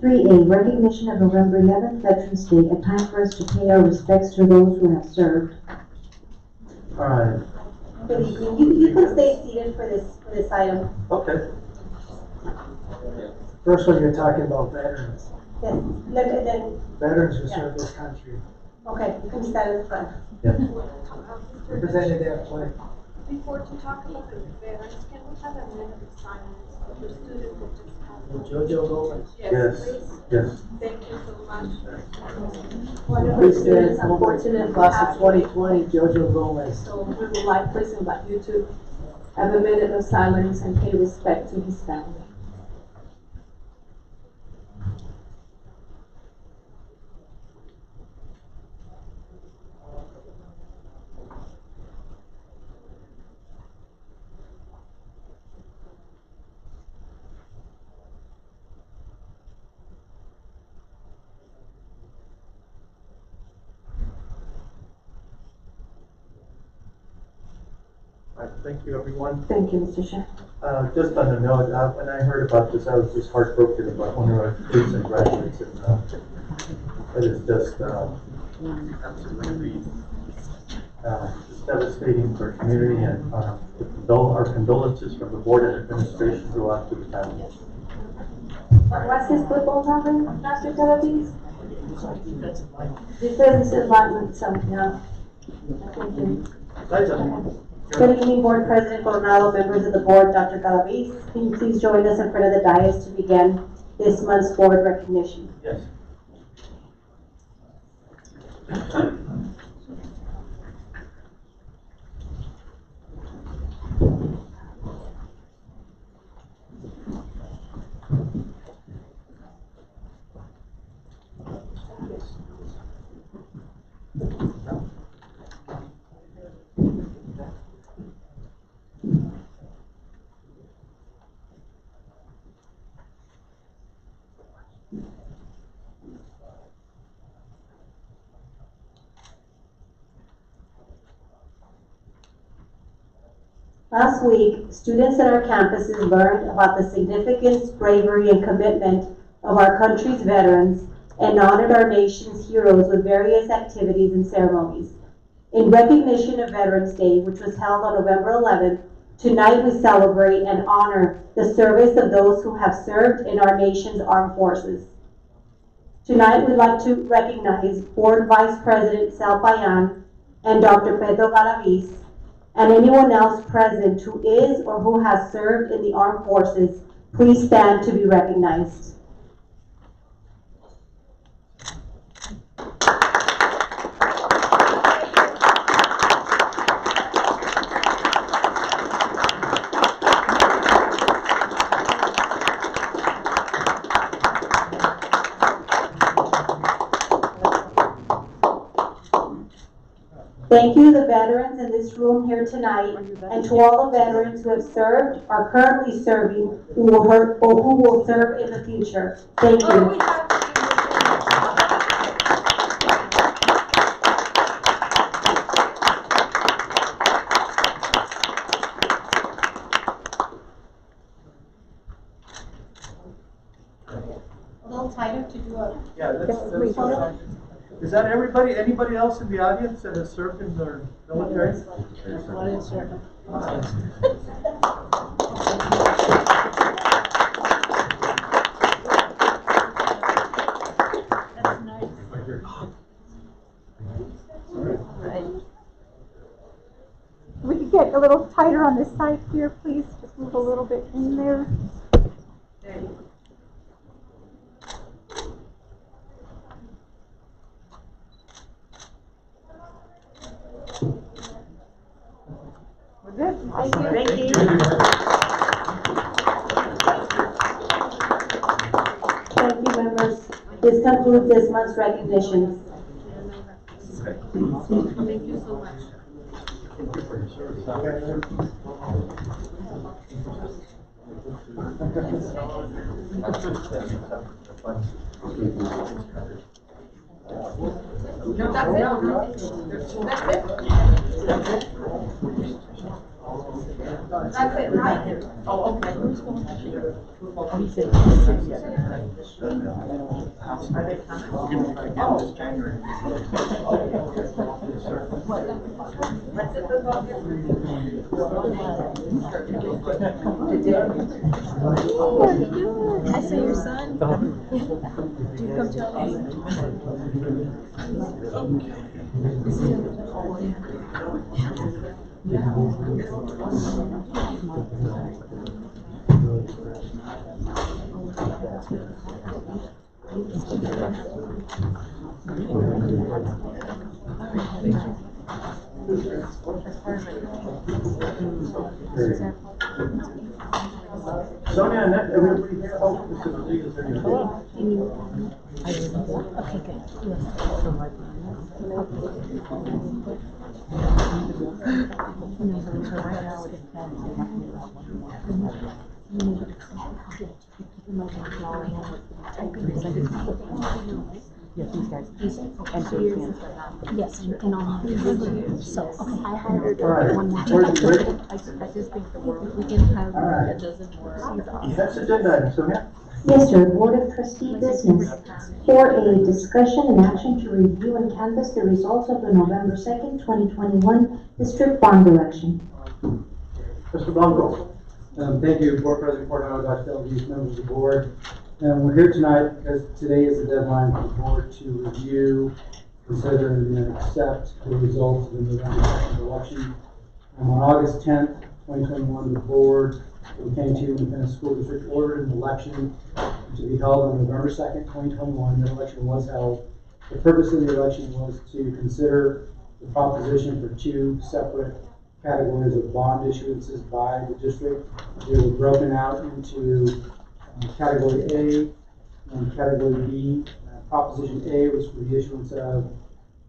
3A, recognition of November 11th, Veterans Day, a time for us to pay our respects to those who have served. All right, Good evening. You can stay seated for this item. okay. First one, you're talking about veterans. Yes, look at that. Veterans who served this country. Okay, you can stand in front. Representative Flynn. Before to talk about the veterans, can we have a minute of silence for the student that just happened? Jojo Gomez. Yes, please. Yes. Thank you so much. One of our students, unfortunately, Class of 2020, Jojo Gomez. so we would like, please invite you to have a minute of silence and pay respect to his family. All right, thank you, everyone. Thank you, Mr. Chair. Just on the note, when I heard about this, I was just heartbroken about one of our recent graduates, and it is just devastating for our community, and our condolences from the board and administration throughout to the family. What's his football topic, Dr. Galavis? Defensive lineman, so, yeah. Thank you. Good evening, Board President Coronado, members of the board, Dr. Galavis. Can you please join us in front of the dais to begin this month's board recognition? Yes. Last week, students at our campuses learned about the significance, bravery, and commitment of our country's veterans and honored our nation's heroes with various activities and ceremonies. In recognition of Veterans Day, which was held on November 11th, tonight we celebrate and honor the service of those who have served in our nation's armed forces. Tonight we'd like to recognize Board Vice President Sal Payan and Dr. Pedro Galavis, and anyone else present who is or who has served in the armed forces. Please stand to be recognized. Thank you to the veterans in this room here tonight, and to all the veterans who have served, are currently serving, who will serve in the future. Thank you. A little tighter to do a. Yeah, that's is that everybody, anybody else in the audience that has served in the military? What is your? That's nice. We could get a little tighter on this side here, please. Just move a little bit in there. There you go. We're good. Thank you. Thank you. Thank you, members. This concludes this month's recognitions. Thank you so much. Thank you for your service. No, that's it. That's it. That's it, right? Oh, okay. Are they What's it, the I saw your son. Do you come to Sonia, and that, everybody here, oh, this is the legal thing. Okay, good. Yes, these guys. Yes, and on. So, okay. I hired Alright, one more. where's the break? I just think the world, we can have Alright. a dozen more. Yes, agenda item, Sonia? Yes, sir. Board of Trustee business. 4A, discussion and action to review and canvass the results of the November 2nd, 2021 district bond election. Mr. Blanco. Thank you, Board President Coronado, Dr. Delgado, members of the board. We're here tonight because today is the deadline for the board to review, consider, and accept the results of the November 2nd election. On August 10th, 2021, the board of the Kankakee Independent School District ordered an election to be held on November 2nd, 2021. The election was held. The purpose of the election was to consider the proposition for two separate categories of bond issuances by the district. They were broken out into Category A and Category B. Proposition A was for the issuance of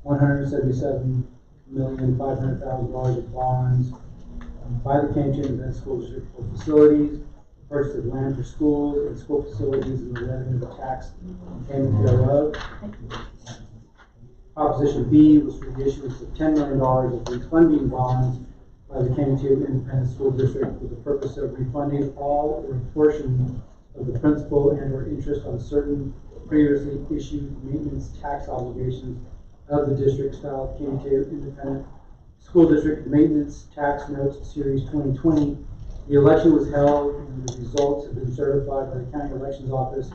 $177,500,000 of bonds by the Kankakee Independent School District for facilities, purchase of land for schools and school facilities, and the revenue of tax payment thereof. Proposition B was for the issuance of $10 million of refunding bonds by the Kankakee Independent School District for the purpose of refunding all or a portion of the principal and or interest on certain previously issued maintenance tax obligations of the district style Kankakee Independent School District Maintenance Tax Notes Series 2020. The election was held and the results have been certified by the County Elections Office.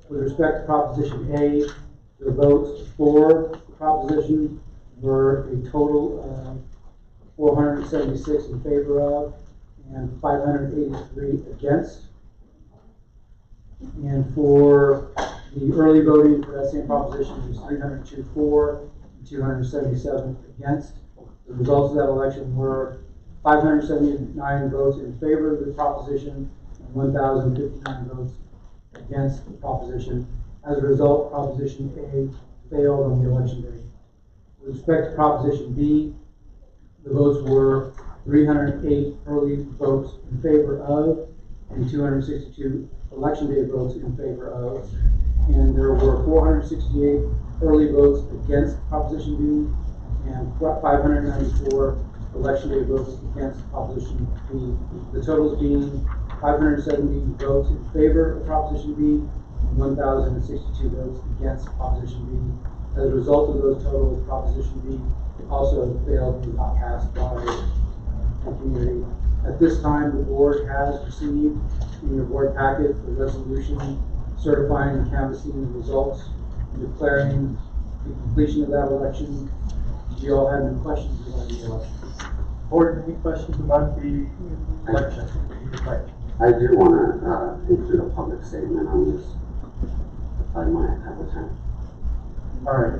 With respect to Proposition A, the votes for the proposition were a total of 476 in favor of and 583 against. And for the early voting for that same proposition was 302 for and 277 against. The results of that election were 579 votes in favor of the proposition and 1,059 votes against the proposition. As a result, Proposition A failed on the election day. With respect to Proposition B, the votes were 308 early votes in favor of and 262 election day votes in favor of. And there were 468 early votes against Proposition B and 594 election day votes against Proposition B. The totals being 570 votes in favor of Proposition B and 1,062 votes against Proposition B. As a result of those totals, Proposition B also failed and was not passed by the community. At this time, the board has received in your board packet the resolution certifying and canvassing the results and declaring the completion of that election. Do you all have any questions about the election? Board, any questions about the election? I do want to include a public statement on this, if I might have the time. All right.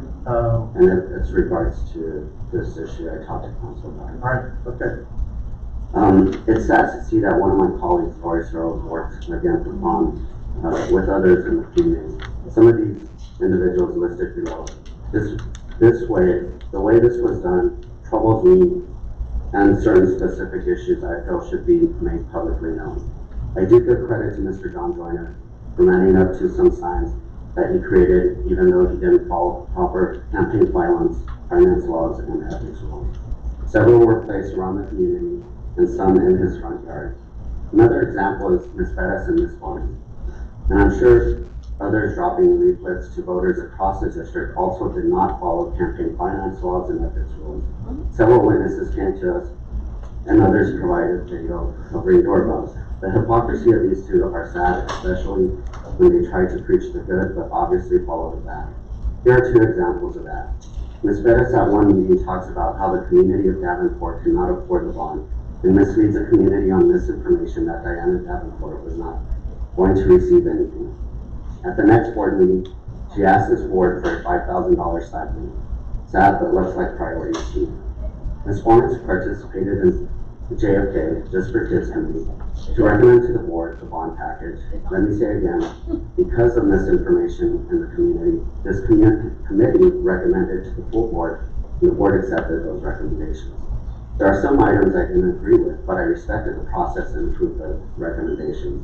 And it's regards to this issue I talked to council about. All right, okay. It's sad to see that one of my colleagues, Lori Searles, works against the bond with others in the community. Some of these individuals listed below. The way this was done troubles me, and certain specific issues I feel should be made publicly known. I do give credit to Mr. John Joyner for manning up to some signs that he created, even though he didn't follow proper campaign finance laws and ethics rules. Several were placed around the community and some in his front yard. Another example is Ms. Bettis and Ms. Barnes. And I'm sure others dropping leaflets to voters across the district also did not follow campaign finance laws and ethics rules. Several witnesses came to us and others provided video of ring doorbells. The hypocrisy of these two are sad, especially when they try to preach the good but obviously follow the bad. Here are two examples of that. Ms. Bettis at one meeting talks about how the community of Davenport cannot afford the bond and misleads the community on misinformation that Diana Davenport was not going to receive anything. At the next board meeting, she asked this board for a $5,000 stipend. Sad, but looks like priorities too. Ms. Barnes participated in the JFK Just for Kids committee to recommend to the board the bond package. Let me say again, because of misinformation in the community, this committee recommended to the full board, and the board accepted those recommendations. There are some items I didn't agree with, but I respected the process and approved the recommendations.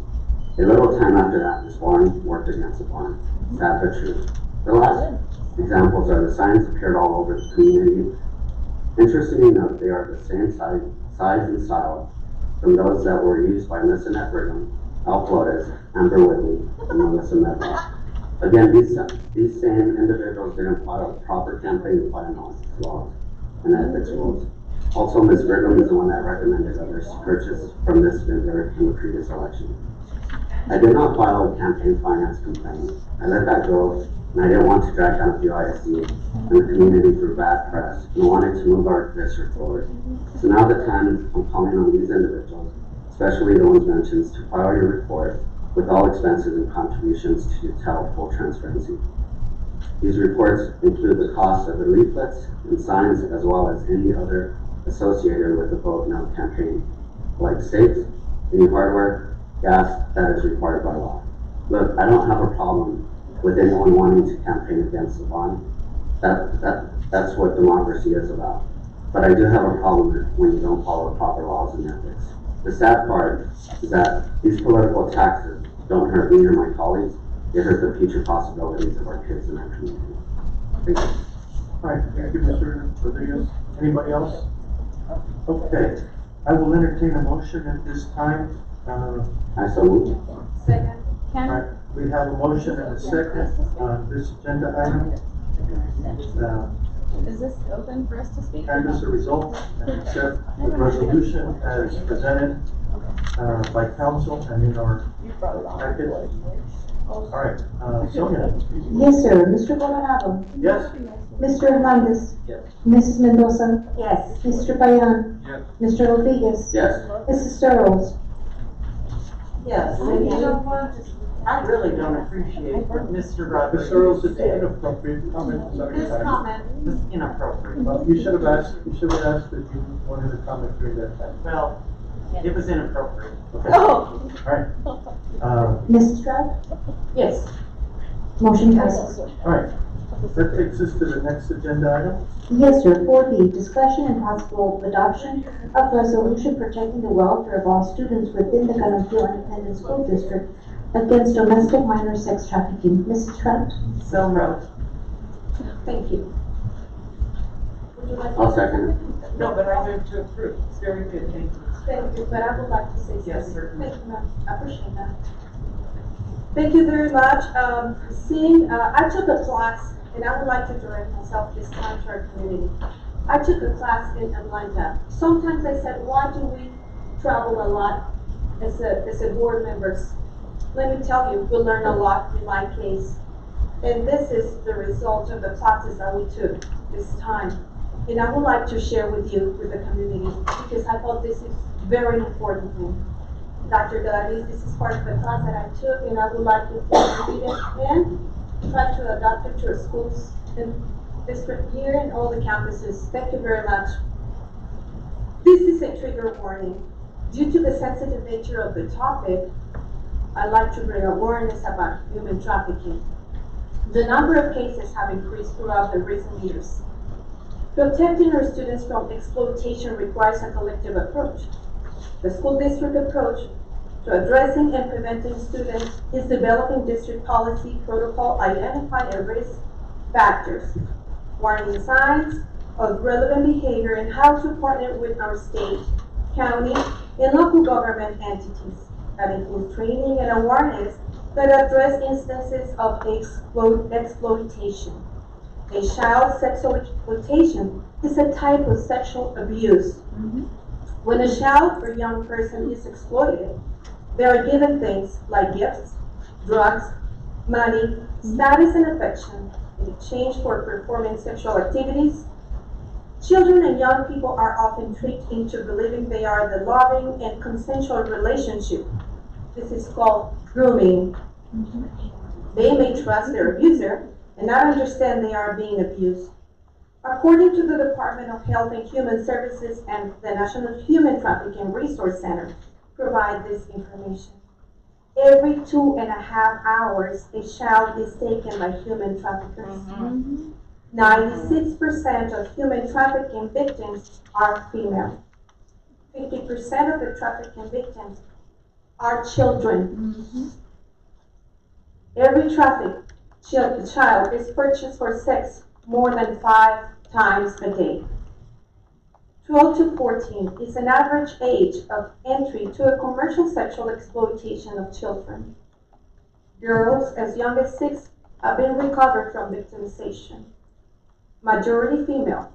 A little time after that, Ms. Barnes worked against the bond. Sad but true. The last examples are the signs appeared all over the community. Interestingly enough, they are the same size and style from those that were used by Miss Annette Brigham, Al Flores, Amber Whitley, and Melissa Medlock. Again, these same individuals didn't follow proper campaign finance laws and ethics rules. Also, Ms. Brigham is the one that recommended others to purchase from this vendor in the previous election. I did not file a campaign finance complaint. I let that go, and I didn't want to drag down the ISD and the community through bad press, and wanted to move our district forward. So now the time I'm calling on these individuals, especially the ones mentioned, to file your report with all expenses and contributions to tell full transparency. These reports include the cost of the leaflets and signs, as well as any other associated with the Vote No campaign, like stakes, any hardware, gas that is required by law. Look, I don't have a problem with anyone wanting to campaign against the bond. That's what democracy is about. But I do have a problem when you don't follow proper laws and ethics. The sad part is that these political taxes don't hurt me or my colleagues. They hurt the future possibilities of our kids in our community. Thank you. All right, thank you, Mr. Rodriguez. Anybody else? Okay, I will entertain a motion at this time. I so move. Second. All right, we have a motion and a second on this agenda item. Is this open for us to speak? Canvass the result and accept the resolution as presented by council and in our packet. All right, Sonia. Yes, sir. Mr. Coronado? Yes. Mr. Hernandez? Yes. Mrs. Mendoza? Yes. Mr. Payan? Yes. Mr. Rodriguez? Yes. Mrs. Searles? Yes, and you know what? I really don't appreciate what Mr. Rodriguez Mr. Earls, it's said. inappropriate comment. Sorry, His sorry. comment was inappropriate. Well, you should have asked if you wanted to comment during that time. Well, it was inappropriate. Okay. All right. Mrs. Stroud? Yes. Motion passes. All right. That takes us to the next agenda item. Yes, sir. 4B, discussion and possible adoption of resolution protecting the welfare of all students within the Gunnelville Independent School District against domestic minor sex trafficking. Mrs. Trout? So moved. Thank you. Would you like to? I'll second it. No, but I moved to approve. It's very good, thank you. Thank you, but I would like to say something. Yes, certainly. Thank you, ma'am. I appreciate that. Thank you very much. I took a class, and I would like to direct myself this time to our community. I took a class in Atlanta. Sometimes I said, why do we travel a lot as a board members? Let me tell you, we learn a lot in my case. And this is the result of the classes that we took this time. And I would like to share with you, with the community, because I thought this is very important thing. Dr. Gladys, this is part of the class that I took, and I would like to read it and try to adopt it to our schools and district here and all the campuses. Thank you very much. This is a trigger warning. Due to the sensitive nature of the topic, I'd like to bring awareness about human trafficking. The number of cases have increased throughout the recent years. Protecting our students from exploitation requires a collective approach. The school district approach to addressing and preventing students is developing district policy protocol, identifying risk factors, warning signs of relevant behavior, and how to partner with our state county, and local government entities. That includes training and awareness that address instances of exploitation. A child sexual exploitation is a type of sexual abuse. When a child or young person is exploited, they are given things like gifts, drugs, money, status, and affection in exchange for performing sexual activities. Children and young people are often tricked into believing they are the loving and consensual relationship. This is called grooming. They may trust their abuser and not understand they are being abused. According to the Department of Health and Human Services and the National Human Trafficking Resource Center provide this information. Every 2.5 hours, a child is taken by human traffickers. 96% of human trafficking victims are female. 50% of the trafficking victims are children. Every trafficked child is purchased for sex more than 5 times a day. 12 to 14 is an average age of entry to a commercial sexual exploitation of children. Girls as young as 6 have been recovered from victimization. Majority female.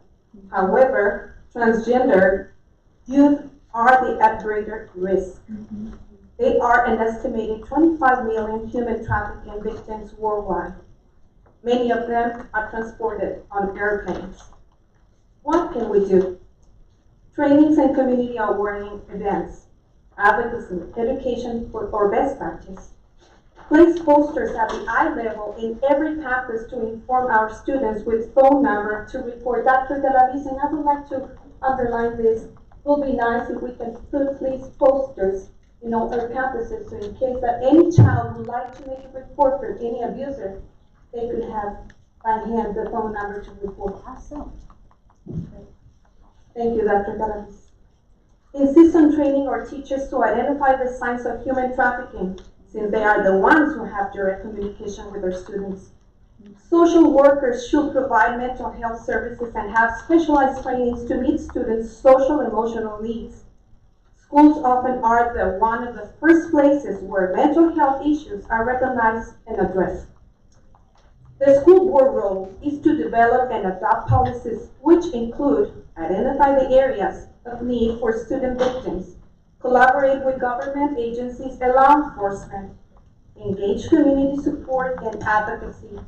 However, transgender youth are at greater risk. They are an estimated 25 million human trafficking victims worldwide. Many of them are transported on airplanes. What can we do? Trainings and community awareness events, advocacy, education or best practice. Place posters at the eye level in every campus to inform our students with phone number to report. Dr. Galaviz, and I would like to underline this. It will be nice if we can put these posters in all our campuses, so in case that any child would like to make a report for any abuser, they could have by hand the phone number to report. Awesome. Thank you, Dr. Galaviz. Insist on training our teachers to identify the signs of human trafficking, since they are the ones who have direct communication with their students. Social workers should provide mental health services and have specialized trainings to meet students' social and emotional needs. Schools often are one of the first places where mental health issues are recognized and addressed. The school board role is to develop and adopt policies which include identify the areas of need for student victims, collaborate with government agencies and law enforcement, engage community support and advocacy,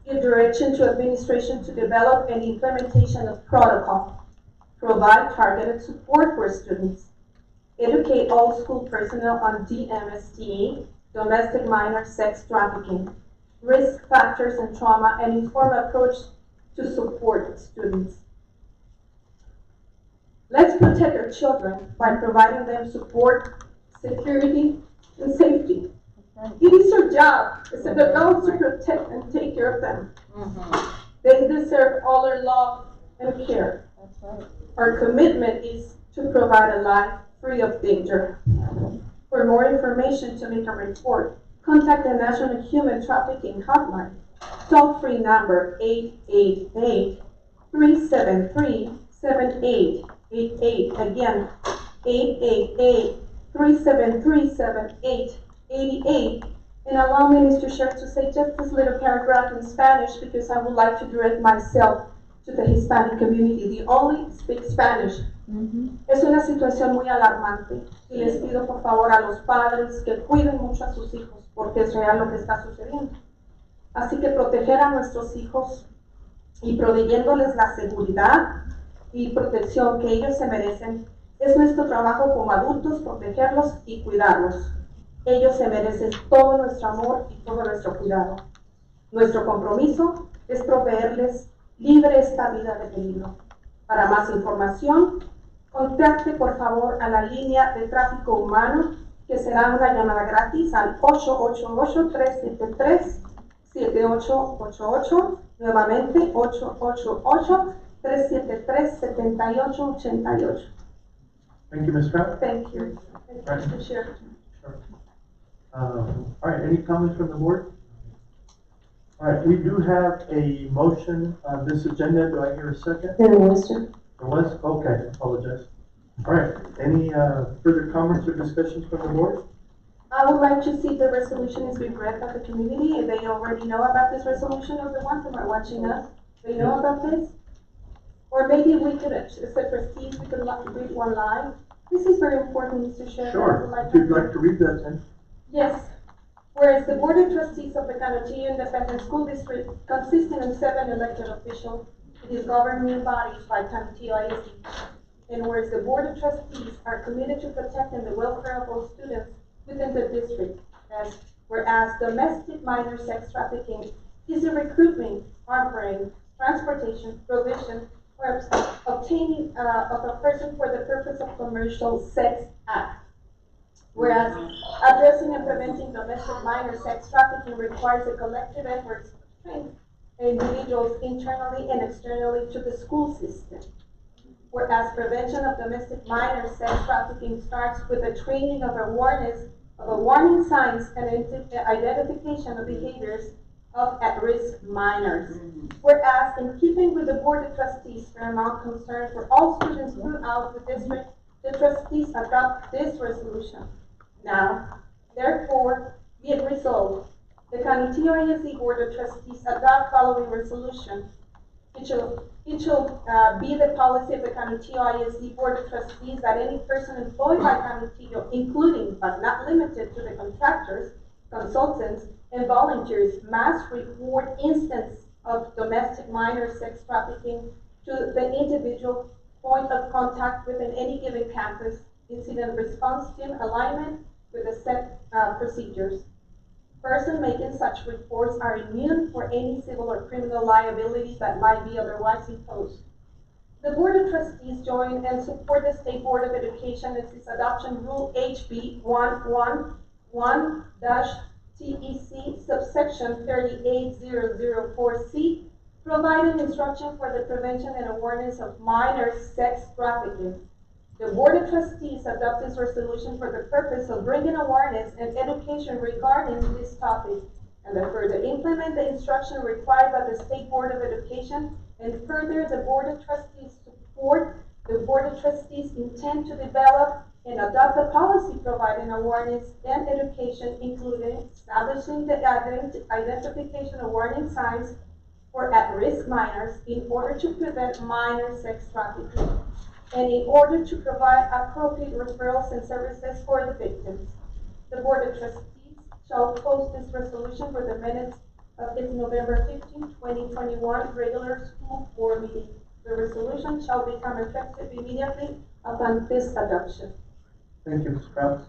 give direction to administration to develop an implementation of protocol, provide targeted support for students, educate all school personnel on DMST, domestic minor sex trafficking, risk factors and trauma, and inform approach to support students. Let's protect our children by providing them support, security, and safety. It is our job as adults to protect and take care of them. They deserve all our love and care. Our commitment is to provide a life free of danger. For more information to make a report, contact the National Human Trafficking Hotline, toll-free number 888-373-7888. Again, 888-373-7888. And allow me, Mr. Sheriff, to say just this little paragraph in Spanish because I would like to direct myself to the Hispanic community. They only speak Spanish. Es una situación muy alarmante y les pido por favor a los padres que cuiden mucho a sus hijos porque es real lo que está sucediendo. Así que proteger a nuestros hijos y proveyéndoles la seguridad y protección que ellos se merecen es nuestro trabajo como adultos, protegerlos y cuidarlos. Ellos se merecen todo nuestro amor y todo nuestro cuidado. Nuestro compromiso es proveerles libre esta vida de peligro. Para más información, contacte por favor a la línea de tráfico humano, que será una llamada gratis al 888-373-7888, nuevamente 888-373-7888. Thank you, Ms. Trout. Thank you. Thank you, Mr. Sheriff. All right, any comments from the board? All right, we do have a motion on this agenda. Do I hear a second? There was, sir. There was? Okay, apologize. All right, any further comments or discussions from the board? I would like to see the resolution is being read by the community, if they already know about this resolution, or the ones that are watching us, they know about this? Or maybe we could, as a trustees, we could read one line. This is very important, Mr. Chair. Sure, if you'd like to read that then. Yes. Whereas the Board of Trustees of the Canutillo Independent School District, consisting of 7 elected officials, it is governing body by Canutillo ISD. And whereas the Board of Trustees are committed to protecting the welfare of all students within the district, whereas domestic minor sex trafficking is the recruitment, harboring, transportation, provision, or obtaining of a person for the purpose of commercial sex act. Whereas addressing and preventing domestic minor sex trafficking requires a collective effort to train individuals internally and externally to the school system. Whereas prevention of domestic minor sex trafficking starts with the training of awareness of the warning signs and identification of behaviors of at-risk minors. Whereas in keeping with the Board of Trustees' paramount concern for all students throughout the district, the trustees adopt this resolution. Now, therefore, be it resolved, the Canutillo ISD Board of Trustees adopt following resolution. It shall be the policy of the Canutillo ISD Board of Trustees that any person employed by Canutillo, including but not limited to the contractors, consultants, and volunteers, must report instances of domestic minor sex trafficking to the individual point of contact within any given campus incident response team alignment with the set procedures. Persons making such reports are immune for any civil or criminal liability that might be otherwise imposed. The Board of Trustees join and support the State Board of Education in its adoption rule HB 111-TEC subsection 38004C, providing instruction for the prevention and awareness of minor sex trafficking. The Board of Trustees adopts this resolution for the purpose of bringing awareness and education regarding this topic, and to further implement the instruction required by the State Board of Education, and further the Board of Trustees support the Board of Trustees intend to develop and adopt a policy providing awareness and education, including establishing the identification of warning signs for at-risk minors in order to prevent minor sex trafficking, and in order to provide appropriate referrals and services for the victims. The Board of Trustees shall post this resolution for the minutes of its November 15, 2021 regular school board meeting. The resolution shall become effective immediately upon this adoption. Thank you, Ms. Kraus.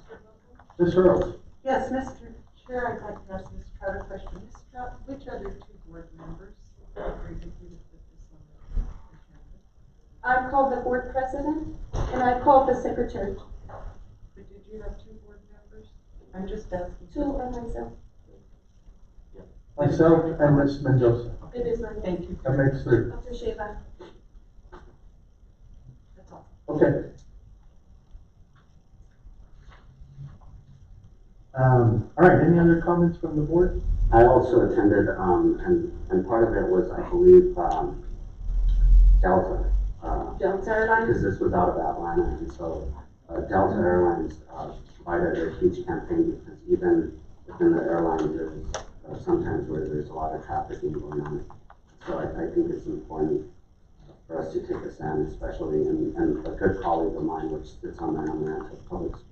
Ms. Earls? Yes, Mr. Chair, I'd like to ask Ms. Trout a question. Ms. Trout, which other 2 board members are executed with this on the agenda? I called the board president and I called the secretary. But did you have 2 board members? I'm just asking. 2 and myself. Myself and Ms. Mendoza. It is my Thank you. That makes 3. I appreciate that. That's all. Okay. All right, any other comments from the board? I also attended, and part of it was, I believe, Delta. Delta Airlines? Because this was out of Atlanta, and so Delta Airlines provided a huge campaign, because even within the airline, there's sometimes where there's a lot of trafficking going on. So I think it's important for us to take a stand, especially, and a good colleague of mine, which sits on the Atlanta Public School,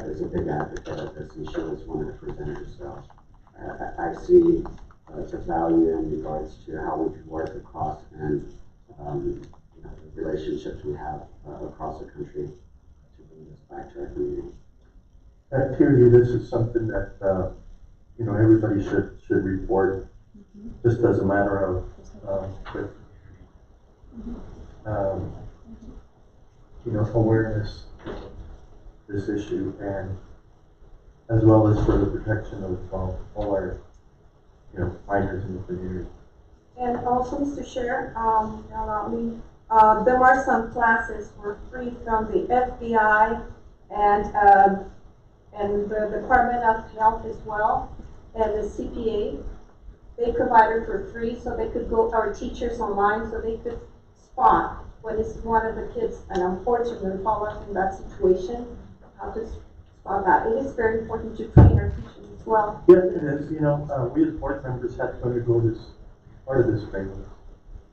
is a big advocate of this, and she was one of the presenters. So I see the value in regards to how we can work across and the relationships we have across the country to bring this back to our community. Clearly, this is something that everybody should report. Just as a matter of awareness of this issue, and as well as for the protection of all our minors in the community. And also, Mr. Chair, allow me, there are some classes for free from the FBI and the Department of Health as well, and the CPA. They provided for free, so they could go, our teachers online, so they could spot when it's one of the kids and unfortunately fall up in that situation, how to spot that. It is very important to train our teachers as well. Yes, it is, you know, we as board members have to undergo this, part of this training.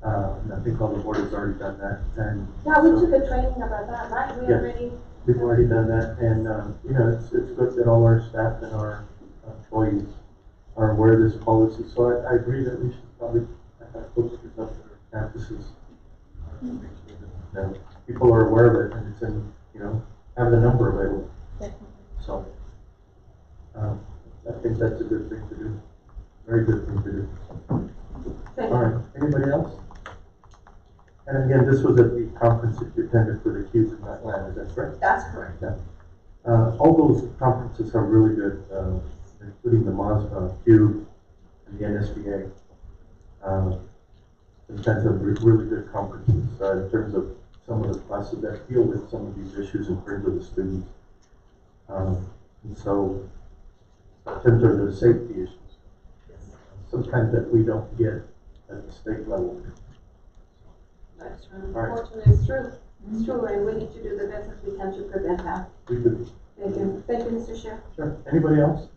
And I think all the board has already done that, and. Yeah, we took a training about that, right? We Yes. already. We've already done that, and, you know, it's good that all our staff and our employees are aware of this policy, so I agree that we should probably have posters up at our campuses. Make sure that people are aware of it, and it's in, you know, have the number available. So, I think that's a good thing to do, very good thing to do. All right, anybody else? And again, this was at the conference that you attended for the Cube in Atlanta, is that correct? That's correct. Yeah. All those conferences are really good, including the Cube and the NSBA. It's kind of really good conferences in terms of some of the classes that deal with some of these issues in terms of the students. And so, in terms of the safety issues, sometimes that we don't get at the state level. That's unfortunately, it's true. It's true, and we need to do the best that we can to prevent that. We do. Thank you. Thank you, Mr. Chair. Sure. Anybody else?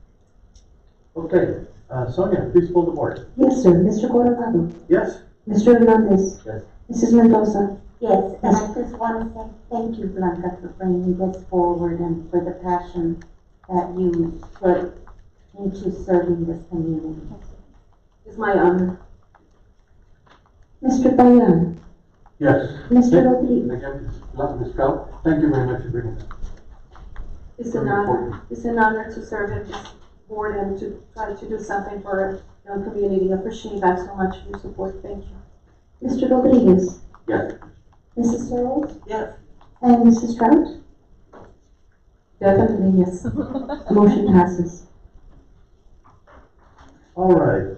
Okay. Sonia, please pull the board. Yes, sir. Mr. Coronado? Yes. Mr. Hernandez? Yes. Mrs. Mendoza? Yes, and I just want to say thank you, Blanca, for bringing this forward and for the passion that you put into serving this community. It's my honor. Mr. Bayan? Yes. Mr. Rodriguez? Again, Ms. Bell, thank you very much for bringing that. It's an honor. It's an honor to serve at this board and to try to do something for our young community. I appreciate that so much for your support. Thank you. Mr. Rodriguez? Yes. Mrs. Searles? Yes. And Mrs. Trout? Definitely, yes. Motion passes. All right.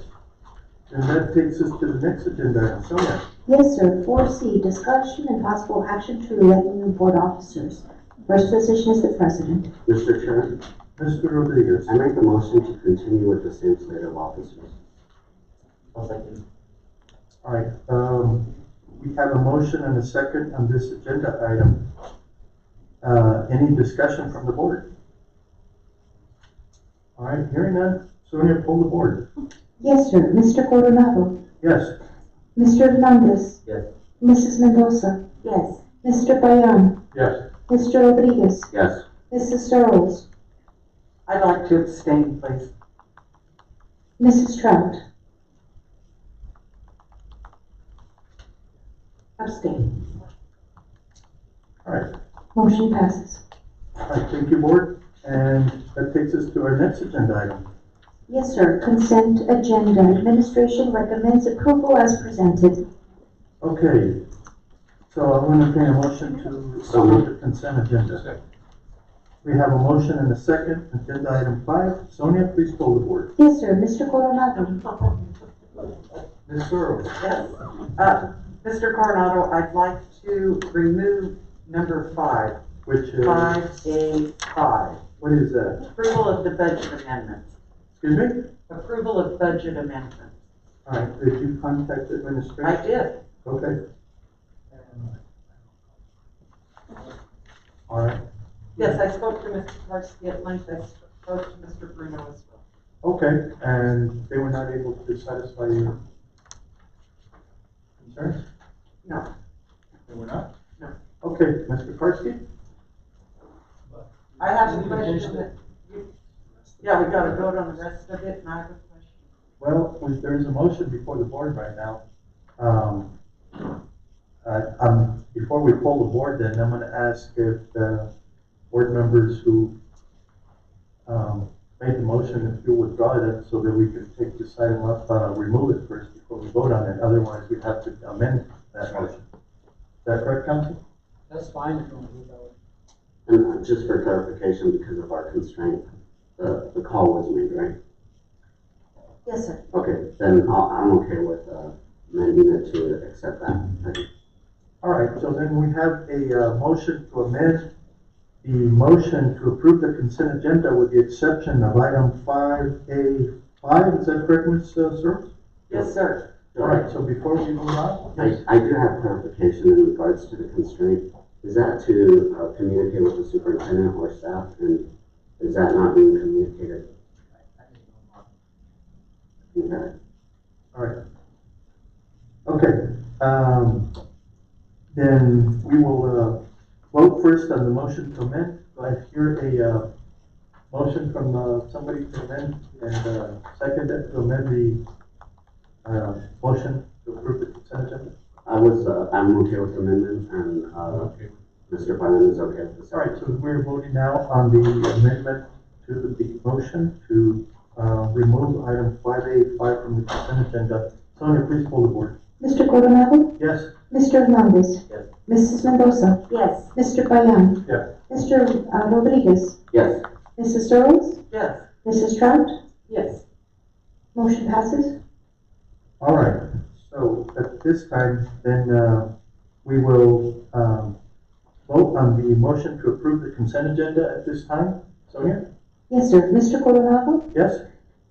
And that takes us to the next agenda item. Sonia. Yes, sir. 4C, discussion and possible action to elect new board officers. First position is the president. Mr. Chair, Mr. Rodriguez. I make the motion to continue with the same slate of officers. All right. We have a motion and a second on this agenda item. Any discussion from the board? All right, hearing none. Sonia, pull the board. Yes, sir. Mr. Coronado? Yes. Mr. Hernandez? Yes. Mrs. Mendoza? Yes. Mr. Bayan? Yes. Mr. Rodriguez? Yes. Mrs. Searles? I'd like to abstain, please. Mrs. Trout? Abstain. All right. Motion passes. All right, thank you, board. And that takes us to our next agenda item. Yes, sir. Consent agenda. Administration recommends approval as presented. Okay. So I'll entertain a motion to approve the consent agenda. We have a motion and a second. Agenda item 5. Sonia, please pull the board. Yes, sir. Mr. Coronado? Ms. Searles. Yes. Mr. Coronado, I'd like to remove number 5. Which is? 5A5. What is that? Approval of the budget amendment. Excuse me? Approval of budget amendment. All right, did you contact the administration? I did. Okay. All right. Yes, I spoke to Mr. Karski at length. I spoke to Mr. Bruno as well. Okay, and they were not able to satisfy your concerns? No. They were not? No. Okay, Mr. Karski? I have a question. Yeah, we gotta vote on the rest of it, and I have a question. Well, there's a motion before the board right now. Before we pull the board, then I'm gonna ask if the board members who made the motion, if you'll withdraw it so that we can take this item up, remove it first before we vote on it. Otherwise, we have to amend that motion. Is that correct, counsel? That's fine if you want to do it that way. And just for clarification, because of our constraint, the call was made, right? Yes, sir. Okay, then I'm okay with amending it to accept that. Thank you. All right, so then we have a motion to amend the motion to approve the consent agenda with the exception of item 5A5. Is that correct, Ms. Searles? Yes, sir. All right, so before we move on, I do have clarification in regards to the constraint. Is that to communicate with the superintendent or staff, and is that not being communicated? Okay. all right. Okay, then we will, vote first on the motion to amend. Do I hear a, motion from, somebody to amend and, second it to amend the, motion to approve the consent agenda? I'm okay with the amendment, and, Mr. Byron is okay with the All right, second. so we're voting now on the amendment to the motion to, remove item 5A5 from the consent agenda. Sonia, please pull the board. Mr. Coronado? Yes. Mr. Hernandez? Yes. Mrs. Mendoza? Yes. Mr. Payan? Yes. Mr. Rodriguez? Yes. Mrs. Searles? Yes. Mrs. Trout? Yes. Motion passes. All right, so at this time, then, we will, vote on the motion to approve the consent agenda at this time. Sonia? Yes, sir. Mr. Coronado? Yes?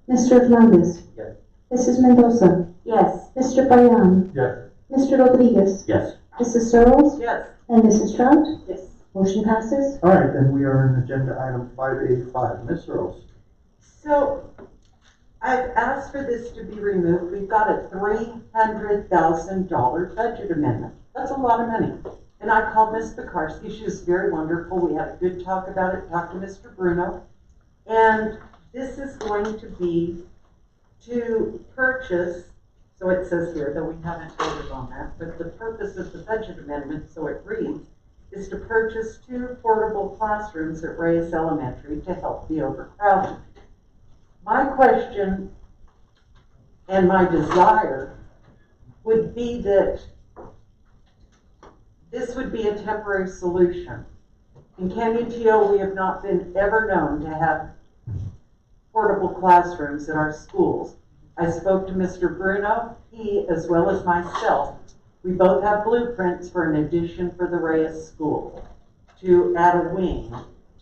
Mr. Hernandez? Yes. Mrs. Mendoza? Yes. Mr. Payan? Yes. Mr. Rodriguez? Yes. Mrs. Searles? Yes. And Mrs. Trout? Yes. Motion passes. All right, then we are in agenda item 5A5. Ms. Rose? So, I've asked for this to be removed. We've got a $300,000 budget amendment. That's a lot of money. And I called Ms. Pekarsky. She was very wonderful. We had a good talk about it, talked to Mr. Bruno. And this is going to be to purchase, so it says here, though we haven't voted on that, but the purpose of the budget amendment, so it reads, is to purchase 2 portable classrooms at Reyes Elementary to help the overcrowding. My question and my desire would be that this would be a temporary solution. In Canyon Teal, we have not been ever known to have portable classrooms in our schools. I spoke to Mr. Bruno. He, as well as myself, we both have blueprints for an addition for the Reyes School to add a wing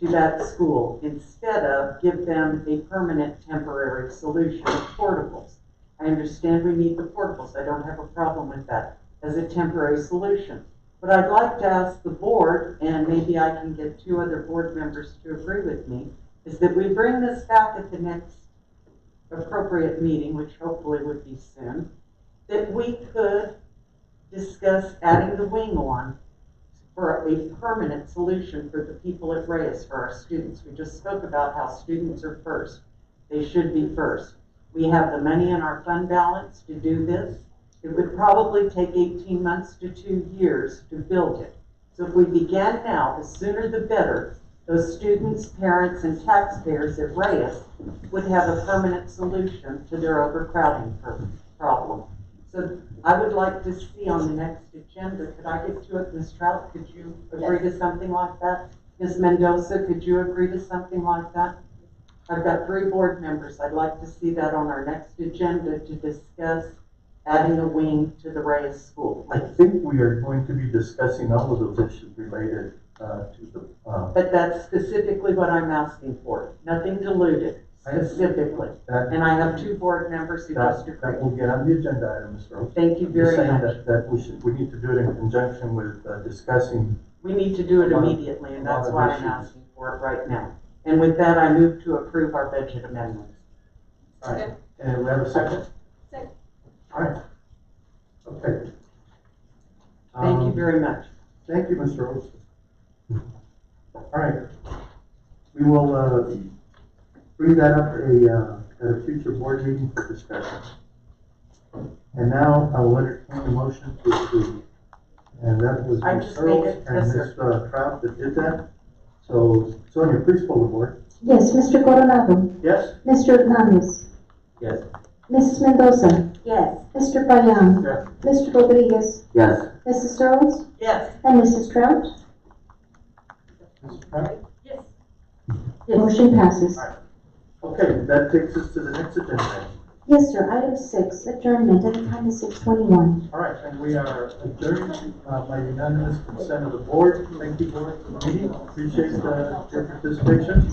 to that school instead of give them a permanent temporary solution of portables. I understand we need the portables. I don't have a problem with that as a temporary solution. But I'd like to ask the board, and maybe I can get 2 other board members to agree with me, is that we bring this back at the next appropriate meeting, which hopefully would be soon, that we could discuss adding the wing on for a permanent solution for the people at Reyes, for our students. We just spoke about how students are first. They should be first. We have the money in our fund balance to do this. It would probably take 18 months to 2 years to build it. So if we began now, the sooner the better, those students, parents, and taxpayers at Reyes would have a permanent solution to their overcrowding problem. So I would like to see on the next agenda, could I get to it, Ms. Trout? Could you agree to something like that? Ms. Mendoza, could you agree to something like that? I've got 3 board members. I'd like to see that on our next agenda to discuss adding a wing to the Reyes School. I think we are going to be discussing all of those issues related to the. But that's specifically what I'm asking for. Nothing diluted, specifically. And I have 2 board members who just agree. That will get on the agenda item, Ms. Rose. Thank you very You're saying much. that we need to do it in conjunction with discussing. We need to do it immediately, and that's why I'm asking for it right now. And with that, I move to approve our budget amendments. All right, and we have a second? Second. All right. Okay. Thank you very much. Thank you, Mr. Rose. All right. We will bring that up at a future board meeting for discussion. And now I will entertain a motion to approve. And that was I Ms. just Searles made it. and Yes, Ms. sir. Trout that did that. So, Sonia, please pull the board. Yes, Mr. Coronado? Yes? Mr. Hernandez? Yes. Mrs. Mendoza? Yes. Mr. Payan? Yes. Mr. Rodriguez? Yes. Mrs. Searles? Yes. And Mrs. Trout? Ms. Trout? Yes. Motion passes. Okay, that takes us to the next agenda item. Yes, sir. Item 6, adjournment. At the time is 6:21. All right, and we are adjourned by unanimous consent of the board. Thank you, board, for the meeting. Appreciate your participation.